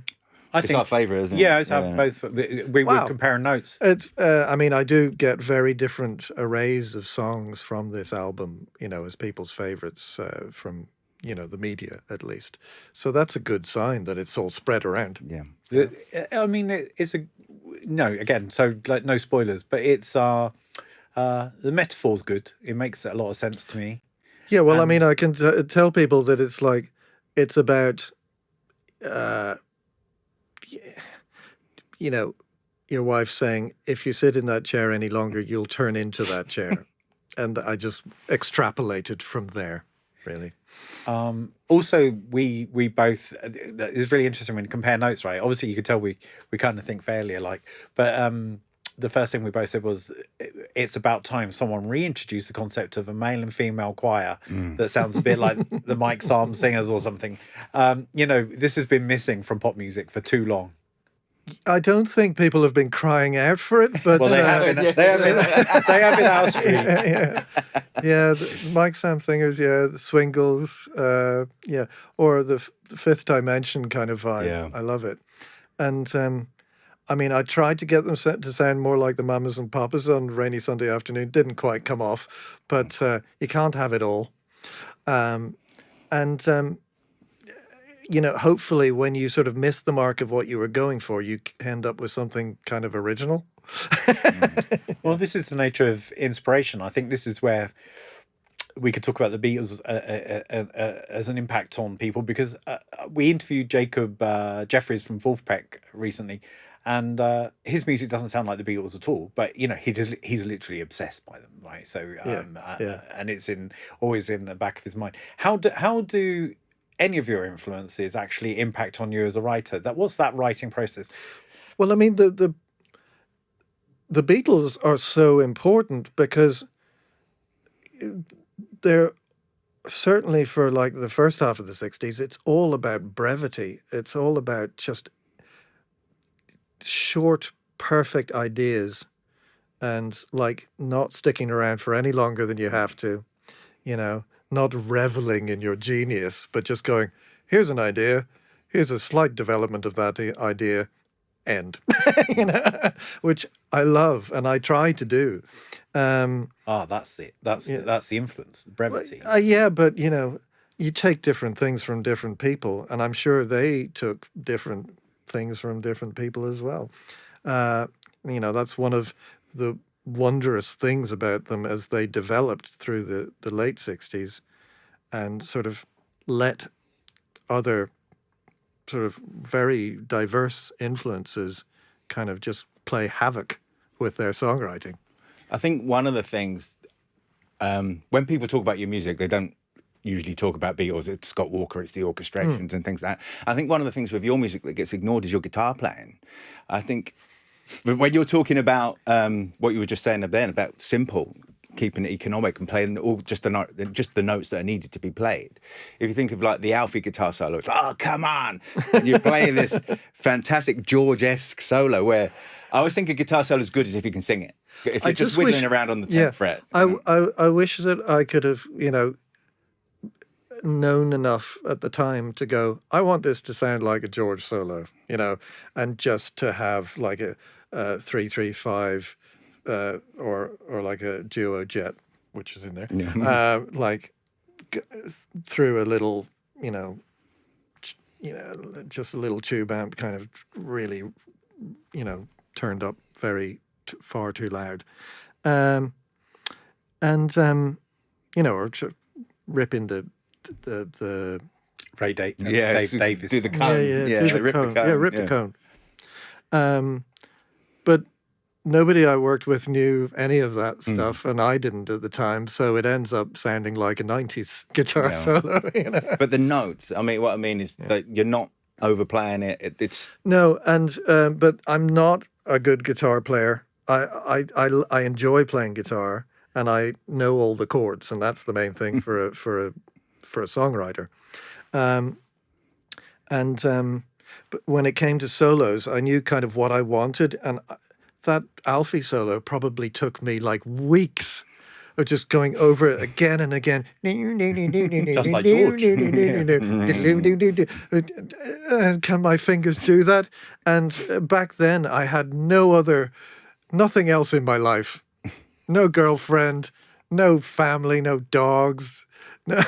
It's our favourite, isn't it? Yeah, it's our both. We were comparing notes. It's. I mean, I do get very different arrays of songs from this album, as people's favourites from, the media at least. So that's a good sign that it's all spread around. Yeah. I mean, it's a no. Again, so like no spoilers, but it's the metaphor's good. It makes a lot of sense to me. Yeah. Well, I mean, I can tell people that it's about. Your wife saying, if you sit in that chair any longer, you'll turn into that chair. And I just extrapolated from there, really. Also, we both, it's really interesting when you compare notes, right? Obviously, you could tell we kind of think fairly alike. But the first thing we both said was, it's about time someone reintroduced the concept of a male and female choir that sounds a bit like the Mike Sarm Singers or something. This has been missing from pop music for too long. I don't think people have been crying out for it, but well, they have been our street. Yeah, the Mike Sam Singers, the Swingles, or the Fifth Dimension kind of vibe. Yeah. I love it, and I mean, I tried to get them to sound more like the Mamas and Papas on Rainy Sunday Afternoon. Didn't quite come off, but you can't have it all, hopefully when you sort of miss the mark of what you were going for, you end up with something kind of original. Well, this is the nature of inspiration. I think this is where we could talk about the Beatles as an impact on people, because we interviewed Jacob Jeffries from Wolfpack recently, and his music doesn't sound like the Beatles at all, but he's literally obsessed by them, right? So and it's always in the back of his mind. How do any of your influences actually impact on you as a writer? What's that writing process? Well, I mean, the Beatles are so important because they're certainly, for like the first half of the 60s, it's all about brevity. It's all about just short, perfect ideas and like not sticking around for any longer than you have to, not reveling in your genius, but just going, here's an idea, here's a slight development of that idea, end. Which I love and I try to do. That's the influence, the brevity. But you take different things from different people, and I'm sure they took different things from different people as well. That's one of the wondrous things about them as they developed through the late 60s and sort of let other sort of very diverse influences kind of just play havoc with their songwriting. I think one of the things, when people talk about your music, they don't usually talk about Beatles. It's Scott Walker, it's the orchestrations and things like that. I think one of the things with your music that gets ignored is your guitar playing. I think when you're talking about what you were just saying then about simple, keeping it economic and playing all just the notes that are needed to be played. If you think of like the Alfie guitar solo, it's come on, and you're playing this fantastic George-esque solo where I always think a guitar solo is good as if you can sing it. If you're just wiggling around on the 10th fret. I wish that I could have, known enough at the time to go, I want this to sound like a George solo, and just to have like a 3-3-5 or like a duo jet, which is in there, through a little, just a little tube amp, kind of really, turned up very far too loud, or ripping the Ray Davis. Do the cone. Rip the cone. But nobody I worked with knew any of that stuff, and I didn't at the time, so it ends up sounding like a 90s guitar solo. But the notes, what I mean is that you're not overplaying it. It's no, and but I'm not a good guitar player. I enjoy playing guitar, and I know all the chords, and that's the main thing for a songwriter. Um, and but when it came to solos, I knew kind of what I wanted, and that Alfie solo probably took me like weeks of just going over it again and again. Just like George. Can my fingers do that? And back then, I had nothing else in my life. No girlfriend, no family, no dogs, no,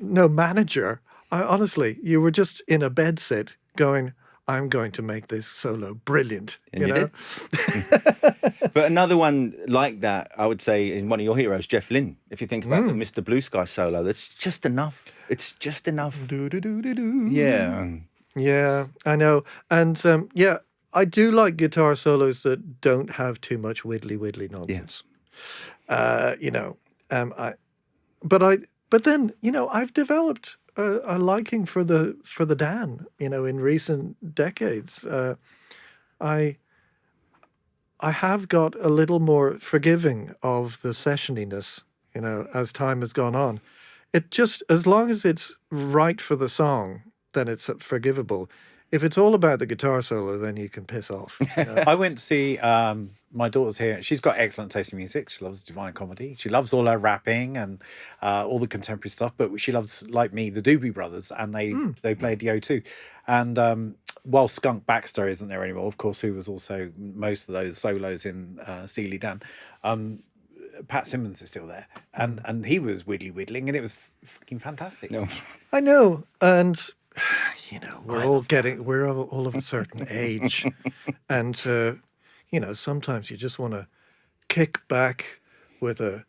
no manager. Honestly, you were just in a bed sit going, I'm going to make this solo brilliant. And you you know? But another one like that, I would say, in one of your heroes, Jeff Lynne. If you think about the Mr. Blue Sky solo, that's just enough. It's just enough. Yeah. Yeah, I know. And yeah, I do like guitar solos that don't have too much widdly nonsense. You know, but then, you know, I've developed a liking for the Dan, you know, in recent decades. I have got a little more forgiving of the sessioniness, you know, as time has gone on. It just, as long as it's right for the song, then it's forgivable. If it's all about the guitar solo, then you can piss off. You know? I went to see my daughter's here. She's got excellent taste in music. She loves Divine Comedy. She loves all her rapping and all the contemporary stuff. But she loves, like me, the Doobie Brothers, and they played the O2. And while Skunk Baxter isn't there anymore, of course, who was also most of those solos in Steely Dan, Pat Simmons is still there, and he was whittling, and it was fucking fantastic. No. I know, and you know, we're all of a certain age, and you know, sometimes you just want to kick back with a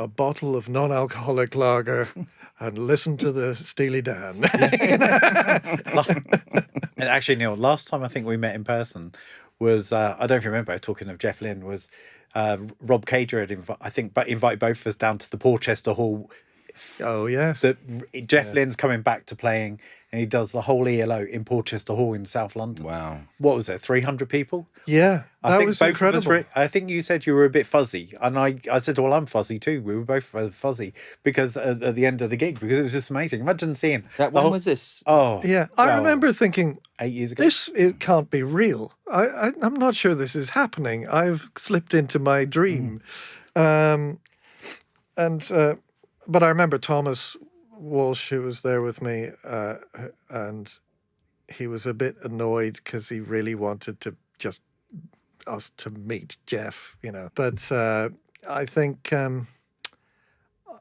bottle of non-alcoholic lager and listen to the Steely Dan. And actually, Neil, last time I think we met in person was I don't know if you remember. Talking of Jeff Lynne, was Rob Cager had invited both of us down to the Porchester Hall. Oh yes, That Jeff Lynne's coming back to playing, and he does the whole ELO in Porchester Hall in South London. Wow. What was it? 300 people. yeah, I that think was both incredible. of us I think you said you were a bit fuzzy, and I said, well, I'm fuzzy too. We were both fuzzy because at the end of the gig, because it was just amazing. Imagine seeing That one was this. Oh Yeah, I well, remember thinking, 8 years ago. it can't be real. I'm not sure this is happening. I've slipped into my dream. But I remember Thomas Walsh, who was there with me, and he was a bit annoyed because he really wanted to just us to meet Jeff, you know. But I think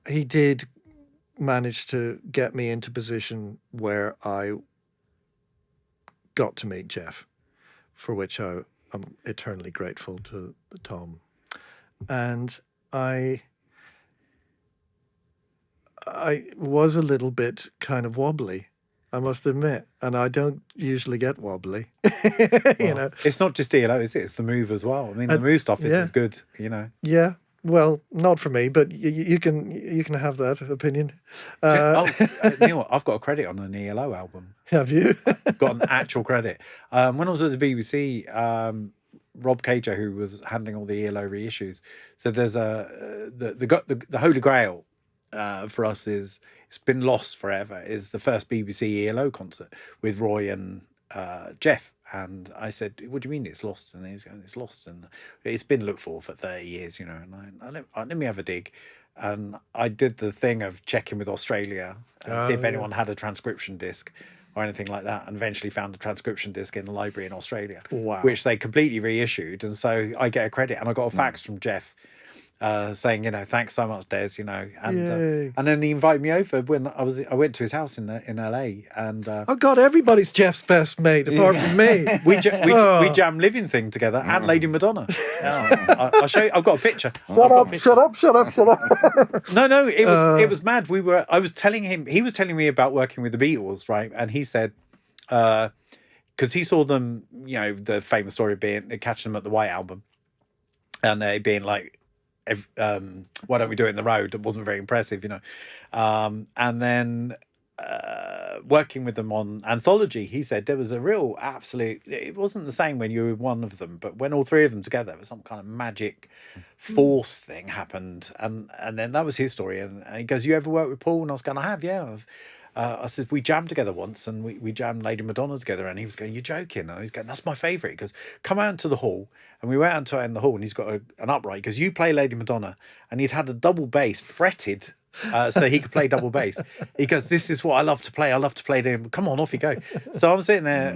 he did manage to get me into position where I got to meet Jeff, for which I'm eternally grateful to Tom. And I was a little bit kind of wobbly, I must admit, and I don't usually get wobbly. You know, It's not just ELO, is it? It's the move as well. I mean, the move stuff is good, you know. yeah. Well, not for me, but you can have that opinion. Neil, I've got a credit on an ELO album. Have you? Got an actual credit. When I was at the BBC, Rob Cager, who was handling all the ELO reissues, so there's the Holy Grail for us is, it's been lost forever, is the first BBC ELO concert with Roy and Jeff. And I said, what do you mean it's lost? And he's going, it's lost, and it's been looked for 30 years, you know. And let me have a dig. And I did the thing of checking with Australia and see if anyone had a transcription disc or anything like that, and eventually found a transcription disc in the library in Australia, which they completely reissued. And so I get a credit, and I got a fax from Jeff saying, you know, thanks so much, Des, you know, and then he invited me over when I went to his house in LA, and Oh God, everybody's Jeff's best mate apart from me. we jam living thing together, and Lady Madonna. I'll show you. I've got a picture. Shut up. No, it was mad. I was telling him, he was telling me about working with the Beatles, right? And he said, because he saw them, you know, the famous story being catching them at the White Album, and it being like, why don't we do it in the road? It wasn't very impressive, you know. And then working with them on Anthology, he said there was a real absolute. It wasn't the same when you were one of them, but when all three of them together, it was some kind of magic force thing happened, and then that was his story. And he goes, "You ever work with Paul?" And I was going, "I have, yeah." I said, "We jammed together once, and we jammed Lady Madonna together." And he was going, "You're joking?" And he's going, "That's my favourite." He goes, "Come out into the hall." And we went out to in the hall, and he's got an upright. Because you play Lady Madonna, and he'd had a double bass fretted. So he could play double bass. He goes, "This is what I love to play. I love to play them. Come on, off you go." So I'm sitting there,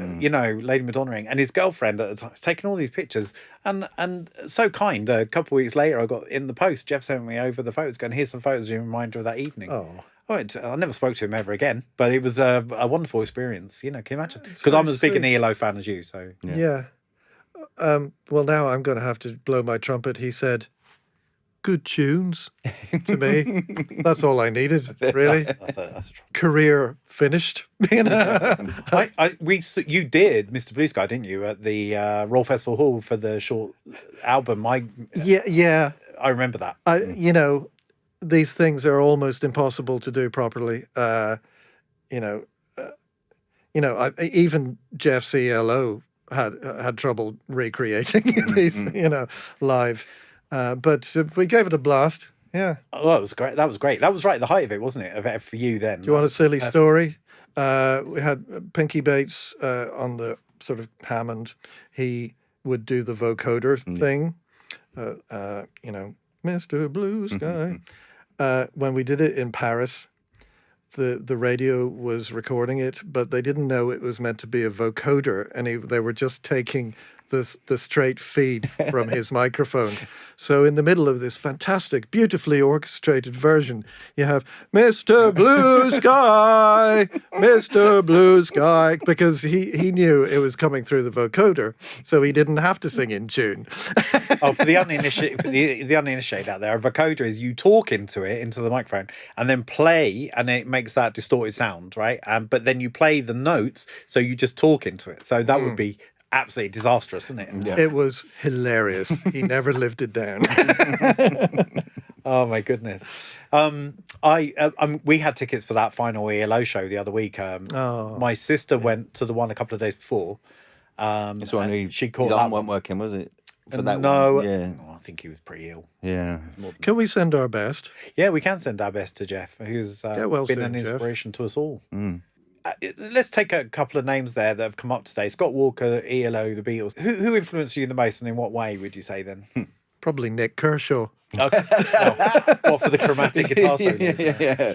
Lady Madonna-ing, and his girlfriend at the time was taking all these pictures, and so kind. A couple of weeks later, I got in the post. Jeff sent me over the photos, going, "Here's some photos, a reminder of that evening." Oh. I never spoke to him ever again, but it was a wonderful experience. Can you imagine? Because I'm as big an ELO fan as you. So Yeah. Well, now I'm going to have to blow my trumpet. He said, "Good tunes," to me. That's all I needed, really. that's a Career finished. You did Mr. Blue Sky, didn't you, at the Royal Festival Hall for the short album? Yeah. I remember that. These things are almost impossible to do properly. Even Jeff's ELO had trouble recreating these, live. But we gave it a blast. Yeah. Oh, that was great. That was great. That was right at the height of it, wasn't it? For you then. Do you want a silly story? We had Pinky Bates on the sort of Hammond. He would do the vocoder thing. Mr. Blue Sky. When we did it in Paris, the radio was recording it, but they didn't know it was meant to be a vocoder, and they were just taking the straight feed from his microphone. So in the middle of this fantastic, beautifully orchestrated version, you have Mr. Blue Sky, Mr. Blue Sky, because he knew it was coming through the vocoder, so he didn't have to sing in tune. For the uninitiated out there, a vocoder is you talk into the microphone, and then play, and it makes that distorted sound, right? But then you play the notes, so you just talk into it. So that would be absolutely disastrous, isn't it? Yeah. It was hilarious. He never lived it down. Oh my goodness. We had tickets for that final ELO show the other week. My sister went to the one a couple of days before. That's when she caught his that arm one. weren't working, was it? For that no, one? Yeah. I think he was pretty ill. Yeah. Can we send our best? Yeah, we can send our best to Jeff, who's been an inspiration to us all. Let's take a couple of names there that have come up today. Scott Walker, ELO, the Beatles. Who influenced you the most, and in what way would you say then? Probably Nick Kershaw. Okay. Well, for the chromatic guitar solos. Yeah.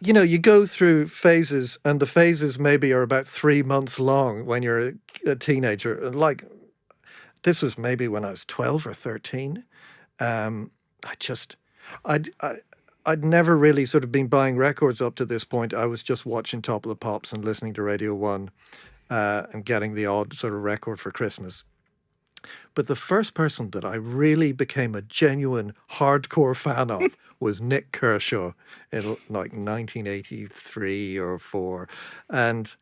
You go through phases, and the phases maybe are about 3 months long when you're a teenager. Like, this was maybe when I was 12 or 13. I'd never really sort of been buying records up to this point. I was just watching Top of the Pops and listening to Radio 1 and getting the odd sort of record for Christmas. But the first person that I really became a genuine hardcore fan of was Nick Kershaw in like 1983 or 4. And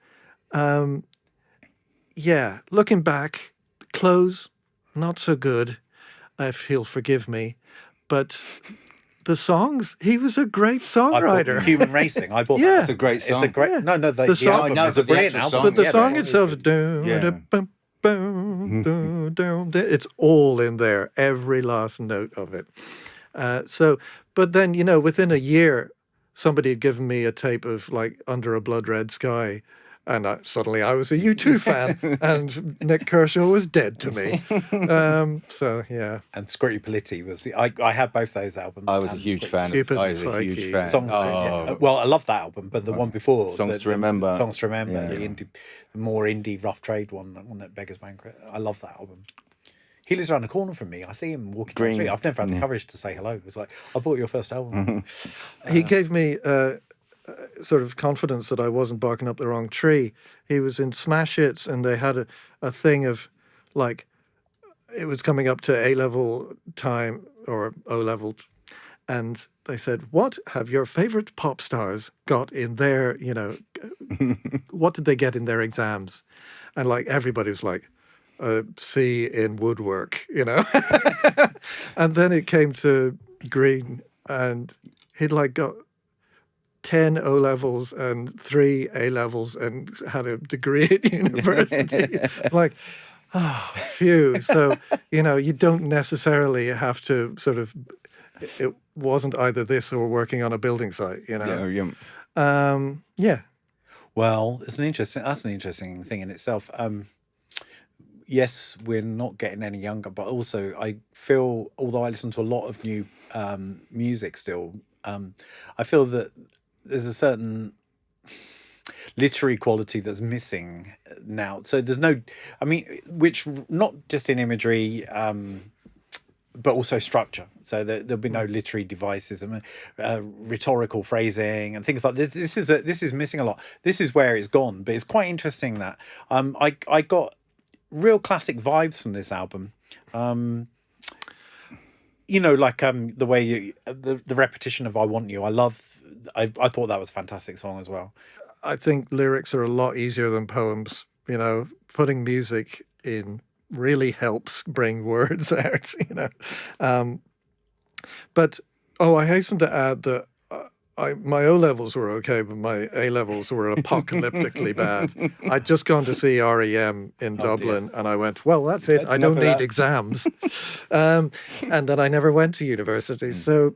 looking back, Clothes, not so good, if he'll forgive me. But the songs, he was a great songwriter. Human Racing, I bought Yeah. that. It's a great song. It's a great. Yeah. No, the The song- album I know, is a but the brilliant actual album. song- But the Yeah, song but- itself, Yeah. it's all in there, every last note of it. But then, within a year, somebody had given me a tape of like Under a Blood Red Sky, and suddenly I was a U2 fan, and Nick Kershaw was dead to me. Yeah. And Scritti Politti was. I had both those albums. I was a and huge Scritti fan. Cupid I was a Psyche. huge fan. Songs well, I love that album, but the one before, Songs to Remember. Songs to Remember, Yeah. the more indie rough trade one at Beggars Banquet. I love that album. He lives around the corner from me. I see him walking down the street. I've never had the courage to say hello. It was like, I bought your first album. He gave me sort of confidence that I wasn't barking up the wrong tree. He was in Smash Hits, and they had a thing of like, it was coming up to A-level time or O-level, and they said, "What have your favorite pop stars got in their, what did they get in their exams?" And like everybody was like, C in woodwork, And then it came to Green, and he'd like got 10 O levels and 3 A levels and had a degree at university. It's like, oh, phew. So, you don't necessarily have to sort of, it wasn't either this or working on a building site, Yeah. Well, that's an interesting thing in itself. Yes, we're not getting any younger, but also I feel, although I listen to a lot of new music still, I feel that there's a certain literary quality that's missing now. So there's no, I mean, which not just in imagery, but also structure. So there'll be no literary devices and rhetorical phrasing and things like this. This is missing a lot. This is where it's gone. But it's quite interesting that I got real classic vibes from this album. Like the way the repetition of "I Want You." I thought that was a fantastic song as well. I think lyrics are a lot easier than poems. Putting music in really helps bring words out. But I hasten to add that my O levels were okay, but my A levels were apocalyptically bad. I'd just gone to see REM in Dublin, and I went, well, that's it. I don't need exams. And then I never went to university. So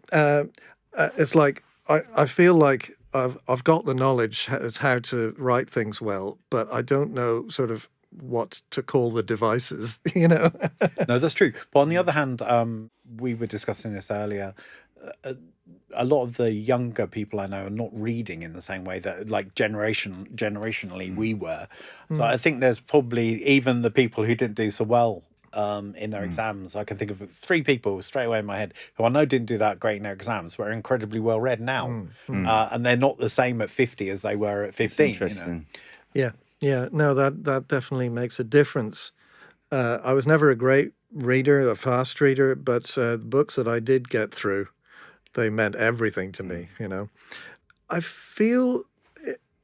it's like I feel like I've got the knowledge as how to write things well, but I don't know sort of what to call the devices, No, that's true. But on the other hand, we were discussing this earlier. A lot of the younger people I know are not reading in the same way that, like, generationally we were. So I think there's probably even the people who didn't do so well in their exams. I can think of 3 people straight away in my head who I know didn't do that great in their exams, but are incredibly well read now, and they're not the same at 50 as they were at 15. Interesting. Yeah. No, that definitely makes a difference. I was never a great reader, a fast reader, but the books that I did get through, they meant everything to me. I feel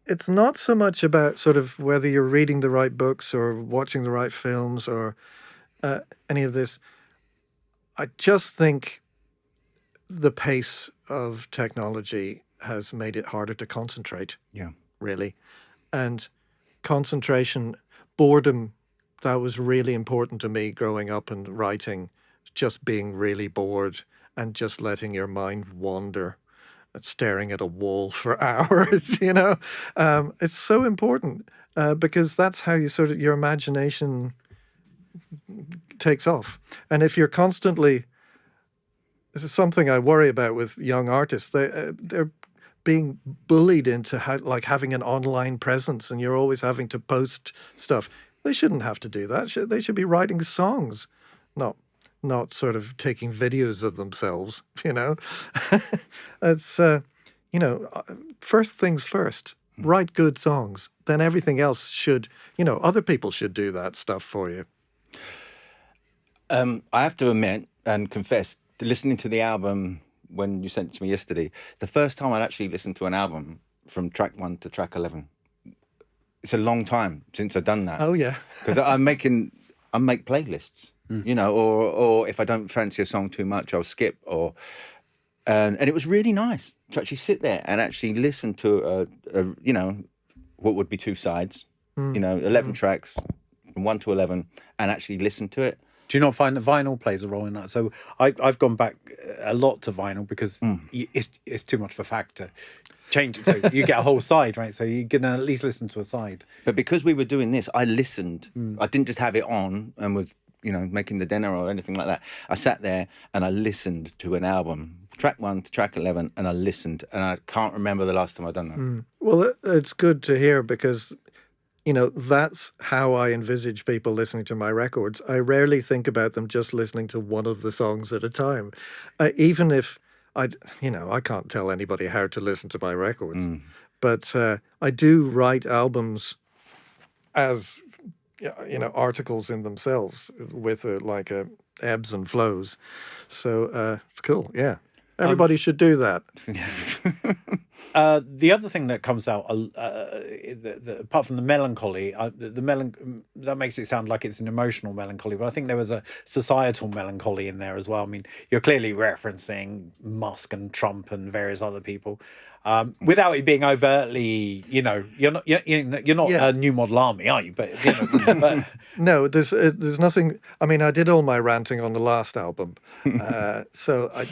it's not so much about sort of whether you're reading the right books or watching the right films or any of this. I just think the pace of technology has made it harder to concentrate. Yeah. Really. And concentration, boredom, that was really important to me growing up and writing, just being really bored and just letting your mind wander, staring at a wall for hours, It's so important because that's how you sort of, your imagination takes off. And if you're constantly, this is something I worry about with young artists, they're being bullied into having an online presence, and you're always having to post stuff. They shouldn't have to do that. They should be writing songs, not sort of taking videos of themselves. It's first things first. Write good songs. Then everything else should. Other people should do that stuff for you. I have to admit and confess, listening to the album when you sent it to me yesterday, the first time I'd actually listened to an album from track 1 to track 11. It's a long time since I've done that. Oh yeah, because I make playlists, or if I don't fancy a song too much, I'll skip. And it was really nice to actually sit there and actually listen to what would be 2 sides, 11 tracks from 1 to 11, and actually listen to it. Do you not find that vinyl plays a role in that? So I've gone back a lot to vinyl because it's too much of a factor. Change it so you get a whole side, right? So you're gonna at least listen to a side. But because we were doing this, I listened. I didn't just have it on and was making the dinner or anything like that. I sat there and I listened to an album, track 1 to track 11, and I listened. And I can't remember the last time I've done that. Well, it's good to hear because that's how I envisage people listening to my records. I rarely think about them just listening to one of the songs at a time. Even if I can't tell anybody how to listen to my records, but I do write albums as, articles in themselves with ebbs and flows. So it's cool. Yeah. Everybody should do that. The other thing that comes out, apart from the melancholy, that makes it sound like it's an emotional melancholy, but I think there was a societal melancholy in there as well. I mean, you're clearly referencing Musk and Trump and various other people, without it being overtly, you're not Yeah. a new model army, are you? But, but No, there's nothing. I mean, I did all my ranting on the last album, so I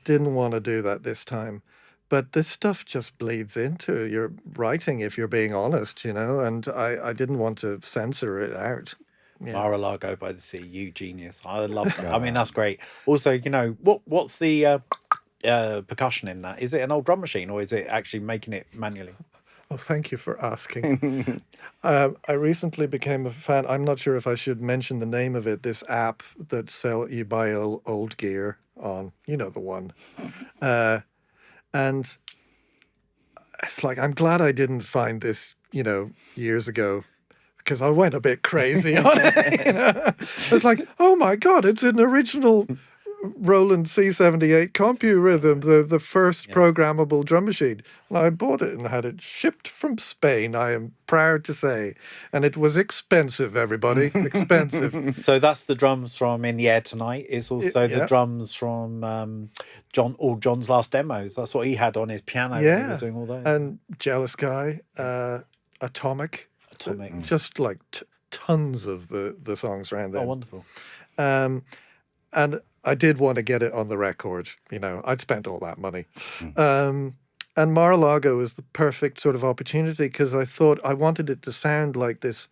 didn't want to do that this time. But this stuff just bleeds into your writing if you're being honest, and I didn't want to censor it out. Yeah. Mar-a-Lago by the sea, you genius. I love that. I mean, that's great. Also, what's the percussion in that? Is it an old drum machine or is it actually making it manually? Oh, thank you for asking. I recently became a fan. I'm not sure if I should mention the name of it. This app that you buy old gear on, the one. And it's like, I'm glad I didn't find this, years ago, because I went a bit crazy on it. It's like, oh my God, it's an original Roland C78 Compu Rhythm, the first programmable drum machine. And I bought it and had it shipped from Spain, I am proud to say. And it was expensive, everybody, expensive. So that's the drums from In the Air Tonight. It's also the yeah. drums from John's last demos. That's what he had on his piano when he was doing all those. And Jealous Guy, Atomic. Just like tons of the songs around there. Oh, wonderful. And I did want to get it on the record. I'd spent all that money. And Mar-a-Lago was the perfect sort of opportunity because I thought I wanted it to sound like this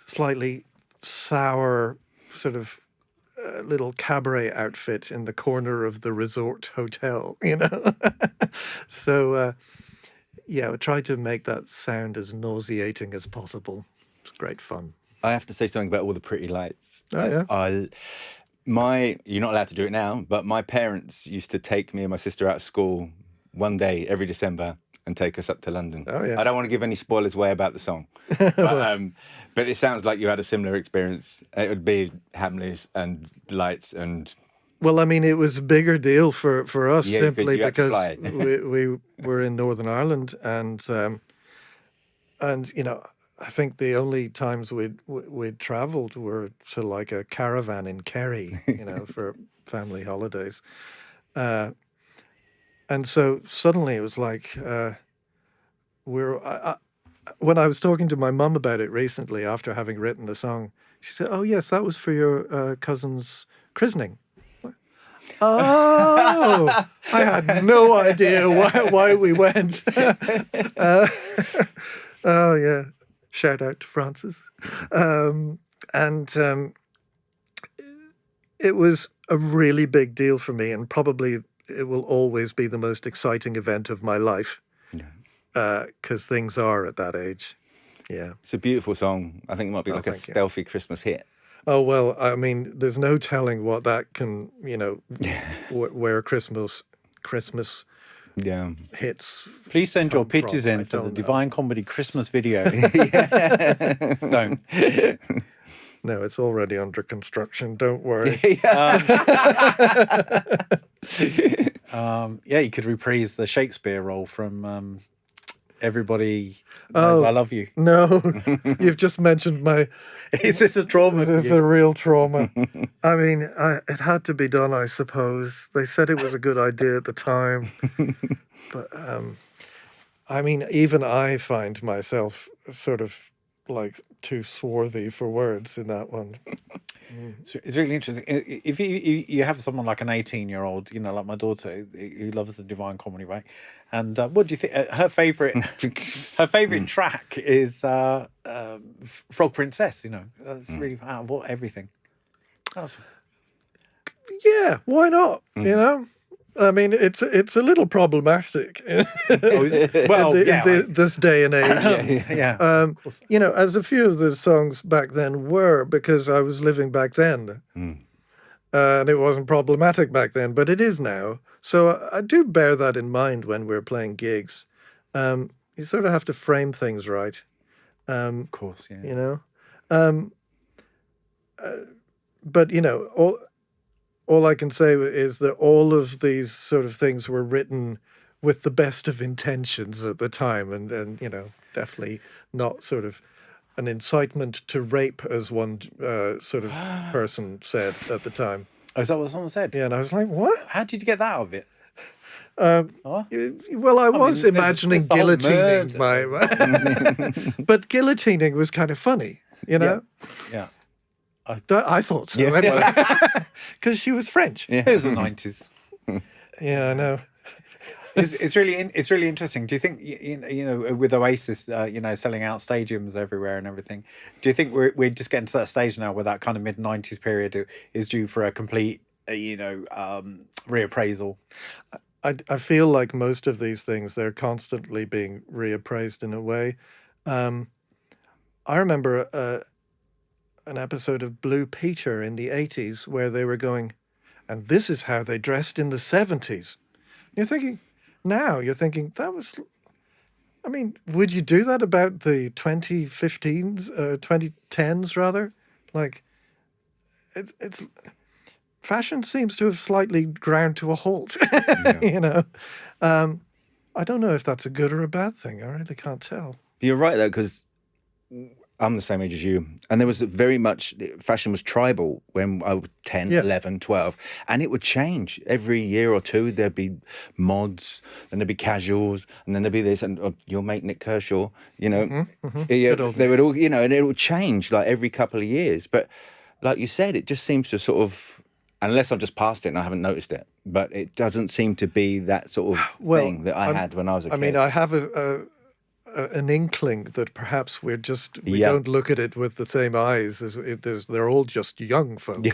slightly sour sort of little cabaret outfit in the corner of the resort hotel, So, I tried to make that sound as nauseating as possible. It's great fun. I have to say something about all the pretty lights. Oh, yeah. You're not allowed to do it now, but my parents used to take me and my sister out of school one day every December and take us up to London. Oh, yeah. I don't want to give any spoilers away about the song, but it sounds like you had a similar experience. It would be Hamleys and lights and... Well, I mean, it was a bigger deal for us simply you had to because fly. we were in Northern Ireland and I think the only times we'd travelled were to like a caravan in Kerry, for family holidays. And so suddenly it was like when I was talking to my mum about it recently after having written the song, she said, "Oh yes, that was for your cousin's christening." Oh, I had no idea why we went. Oh yeah. Shout out to Francis. It was a really big deal for me, and probably it will always be the most exciting event of my life. Because things are at that age. Yeah. It's a beautiful song. I think it might be like a stealthy Christmas hit. Oh, well, I mean, there's no telling what that can, where Christmas hits. Please send your pictures in for the Divine Comedy Christmas video. Don't. No, it's already under construction. Don't worry. You could reprise the Shakespeare role from Everybody Knows I Love You. No, you've just mentioned my... Is this a trauma? It's a real trauma. I mean, it had to be done, I suppose. They said it was a good idea at the time. But, I mean, even I find myself sort of like too swarthy for words in that one. It's really interesting. If you have someone like an 18-year-old, like my daughter, who loves the Divine Comedy, right? And what do you think? Her favorite track is Frog Princess. That's really out of everything. Yeah, why not? I mean, it's a little problematic. Well, this day and age. As a few of the songs back then were, because I was living back then, and it wasn't problematic back then, but it is now. So I do bear that in mind when we're playing gigs. You sort of have to frame things right. Of course, yeah. But all I can say is that all of these sort of things were written with the best of intentions at the time, and definitely not sort of an incitement to rape, as one sort of person said at the time. Oh, is that what someone said? Yeah, and I was like, what? How did you get that out of it? Well, I was mean, imagining there's the whole guillotining murder. but guillotining was kind of funny, Yeah. I thought so anyway, because she was French. Yeah. It was the 90s. Yeah, I know. It's really interesting. Do you think with Oasis, selling out stadiums everywhere and everything? Do you think we're just getting to that stage now where that kind of mid-90s period is due for a complete reappraisal? I feel like most of these things, they're constantly being reappraised in a way. I remember an episode of Blue Peter in the 80s where they were going, and this is how they dressed in the 70s. You're thinking, that was, I mean, would you do that about the 2015s, 2010s rather? Like, it's fashion seems to have slightly ground to a halt, I don't know if that's a good or a bad thing. I really can't tell. You're right, though, because I'm the same age as you. And there was very much, fashion was tribal when I was 10, 11, 12. And it would change. Every year or two, there'd be mods, then there'd be casuals, and then there'd be this, and your mate Nick Kershaw, they would all, and it would change like every couple of years. But like you said, it just seems to sort of, unless I've just passed it and I haven't noticed it, but it doesn't seem to be that sort of thing that I had when I was a kid. I mean, I have an inkling that perhaps we don't look at it with the same eyes as they're all just young folk,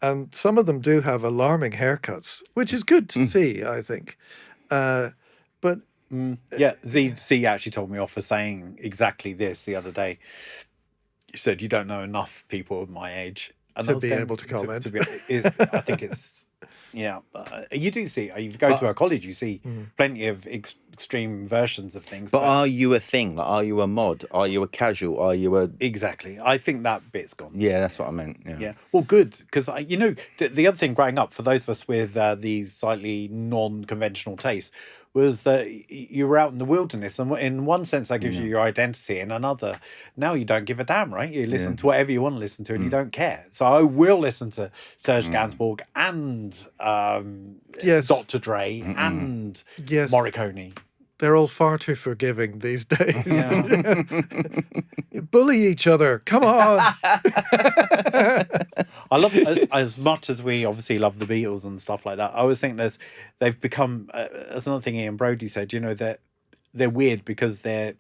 and some of them do have alarming haircuts, which is good to see, I think. But Z actually told me off for saying exactly this the other day. You said you don't know enough people of my age to be able to comment. I think it's. Yeah, you do see. You go to a college, you see plenty of extreme versions of things. But are you a thing? Like, are you a mod? Are you a casual? Are you a... Exactly. I think that bit's gone. Yeah, that's what I meant. Yeah. Well, good, because the other thing growing up for those of us with these slightly non-conventional tastes was that you were out in the wilderness, and in one sense that gives you your identity, in another, now you don't give a damn, right? You listen to whatever you want to listen to, and you don't care. So I will listen to Serge Gainsbourg and Dr. Dre and Morricone. They're all far too forgiving these days. Yeah. You bully each other. Come on. I love as much as we obviously love the Beatles and stuff like that. I always think they've become. That's another thing Ian Brody said. That they're weird because they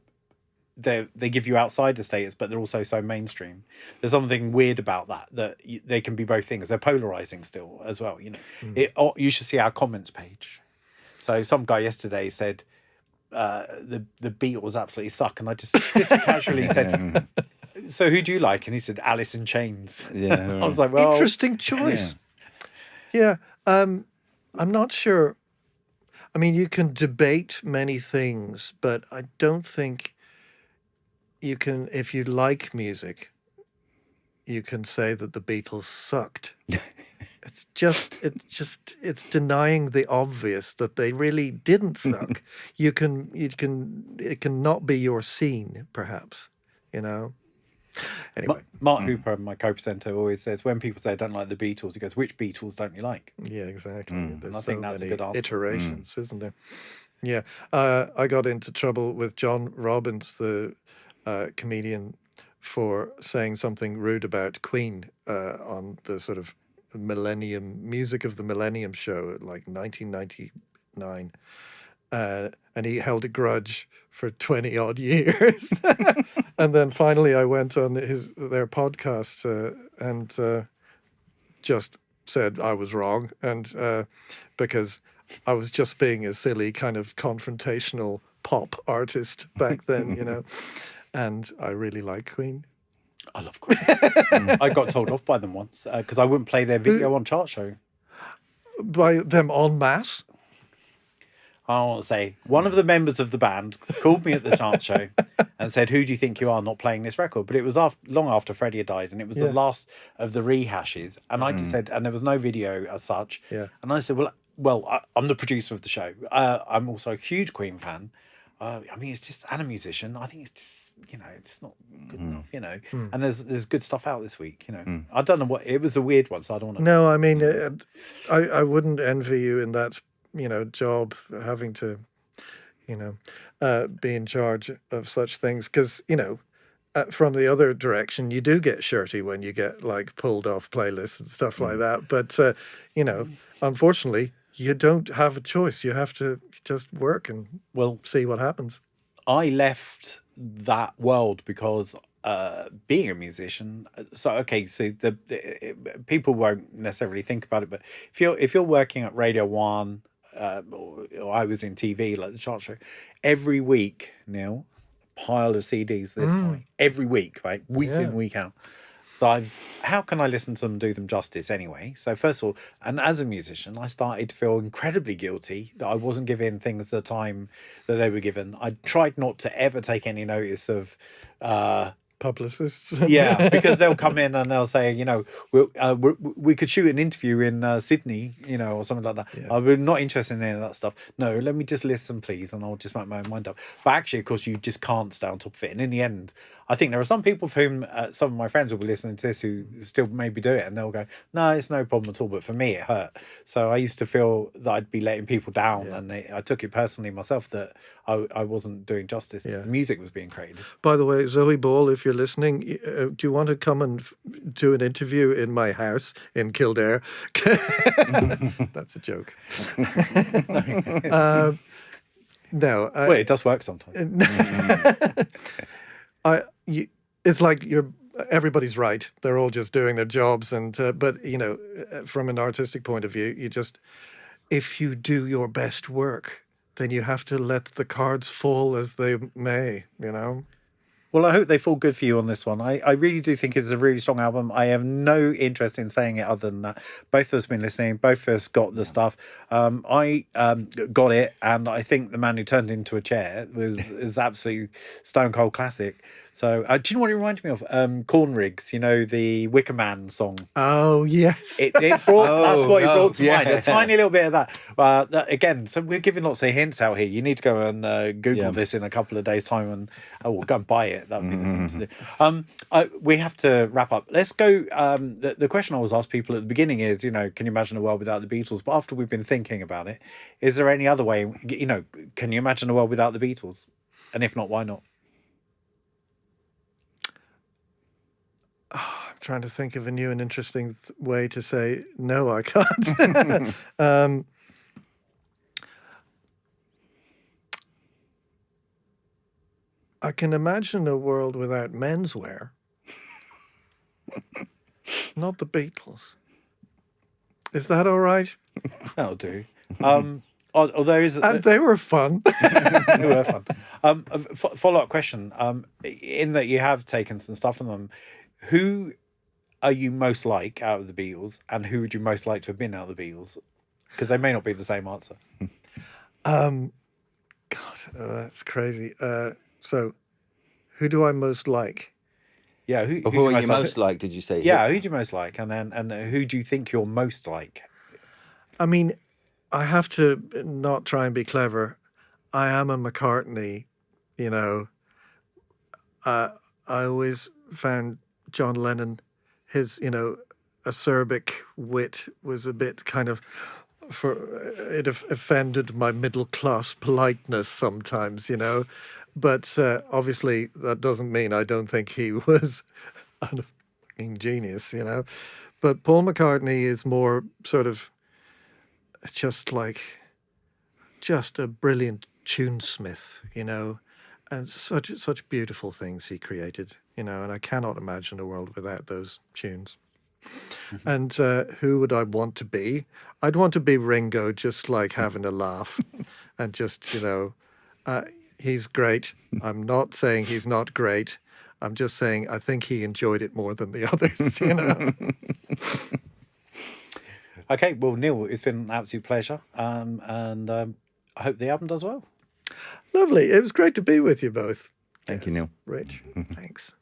give you outsider status, but they're also so mainstream. There's something weird about that they can be both things. They're polarizing still as well. You should see our comments page. So some guy yesterday said, the Beatles absolutely suck, and I just casually said, so who do you like? And he said Alice in Chains. I was like, well, interesting choice. Yeah. I'm not sure. I mean, you can debate many things, but I don't think you can, if you like music, you can say that the Beatles sucked. It's denying the obvious that they really didn't suck. It can not be your scene, perhaps, Anyway. Mark Hooper, my co-presenter, always says when people say I don't like the Beatles, he goes, which Beatles don't you like? Yeah, exactly. And I think that's a good answer. Iterations, isn't there? Yeah. I got into trouble with John Robbins, the comedian, for saying something rude about Queen on the sort of music of the Millennium show, like 1999, and he held a grudge for 20 odd years. And then finally I went on their podcast and just said I was wrong, and because I was just being a silly kind of confrontational pop artist back then, and I really like Queen. I love Queen. I got told off by them once because I wouldn't play their video on Chart Show. By them en masse? I want to say one of the members of the band called me at the Chart Show and said, "Who do you think you are not playing this record?" But it was long after Freddie had died, and it was the last of the rehashes. And I just said, and there was no video as such. Yeah. And I said, "Well, I'm the producer of the show. I'm also a huge Queen fan. I mean, it's just, and a musician. I think it's just, it's not good enough, And there's good stuff out this week, I don't know what, it was a weird one, so I don't want to. No, I mean, I wouldn't envy you in that, job, having to, be in charge of such things, because, from the other direction, you do get shirty when you get like pulled off playlists and stuff like that. But, unfortunately, you don't have a choice. You have to just work and see what happens. I left that world because being a musician, so the people won't necessarily think about it, but if you're working at Radio 1, or I was in TV, like the chart show, every week, Neil, pile of CDs this high, every week, right, week in, week out. How can I listen to them, do them justice anyway? So first of all, and as a musician, I started to feel incredibly guilty that I wasn't giving things the time that they were given. I tried not to ever take any notice of publicists. Yeah, because they'll come in and they'll say, we could shoot an interview in Sydney, or something like that. Yeah. We're not interested in any of that stuff. No, let me just listen, please, and I'll just make my own mind up. But actually, of course, you just can't stay on top of it. And in the end, I think there are some people for whom some of my friends will be listening to this who still maybe do it, and they'll go, no, it's no problem at all. But for me, it hurt. So I used to feel that I'd be letting people down, and I took it personally myself that I wasn't doing justice. Yeah. The music was being created. By the way, Zoe Ball, if you're listening, do you want to come and do an interview in my house in Kildare? That's a joke. No. Well, it does work sometimes. It's like everybody's right. They're all just doing their jobs, but from an artistic point of view, if you do your best work, then you have to let the cards fall as they may. Well, I hope they fall good for you on this one. I really do think it's a really strong album. I have no interest in saying it other than that. Both of us have been listening. Both of us got the stuff. I got it, and I think The Man Who Turned Into a Chair is absolutely stone cold classic. So, do you know what it reminded me of? Corn Rigs, the Wicker Man song. Oh, yes. It brought, that's what it brought to mind. A tiny little bit of that. Again, so we're giving lots of hints out here. You need to go and Google this in a couple of days' time and go and buy it. That would be the thing to do. We have to wrap up. Let's go. The question I always ask people at the beginning is, can you imagine a world without the Beatles? But after we've been thinking about it, is there any other way? Can you imagine a world without the Beatles? And if not, why not? I'm trying to think of a new and interesting way to say no, I can't. I can imagine a world without menswear. Not the Beatles. Is that all right? That'll do. Although and they were fun. They were fun. Follow-up question. In that you have taken some stuff from them, who are you most like out of the Beatles, and who would you most like to have been out of the Beatles? Because they may not be the same answer. God, that's crazy. So, who do I most like? Yeah, who are you most like? Did you say? Yeah, who do you most like, and who do you think you're most like? I mean, I have to not try and be clever. I am a McCartney, I always found John Lennon, his, acerbic wit was a bit kind of, it offended my middle class politeness sometimes, But obviously that doesn't mean I don't think he was a fucking genius, But Paul McCartney is more sort of just a brilliant tunesmith, and such beautiful things he created, and I cannot imagine a world without those tunes. Mm-hmm. And who would I want to be? I'd want to be Ringo, just having a laugh, and just he's great. I'm not saying he's not great. I'm just saying I think he enjoyed it more than the others, Okay, well, Neil, it's been an absolute pleasure, and I hope the album does well. Lovely. It was great to be with you both. Thank you, Neil. Rich, thanks.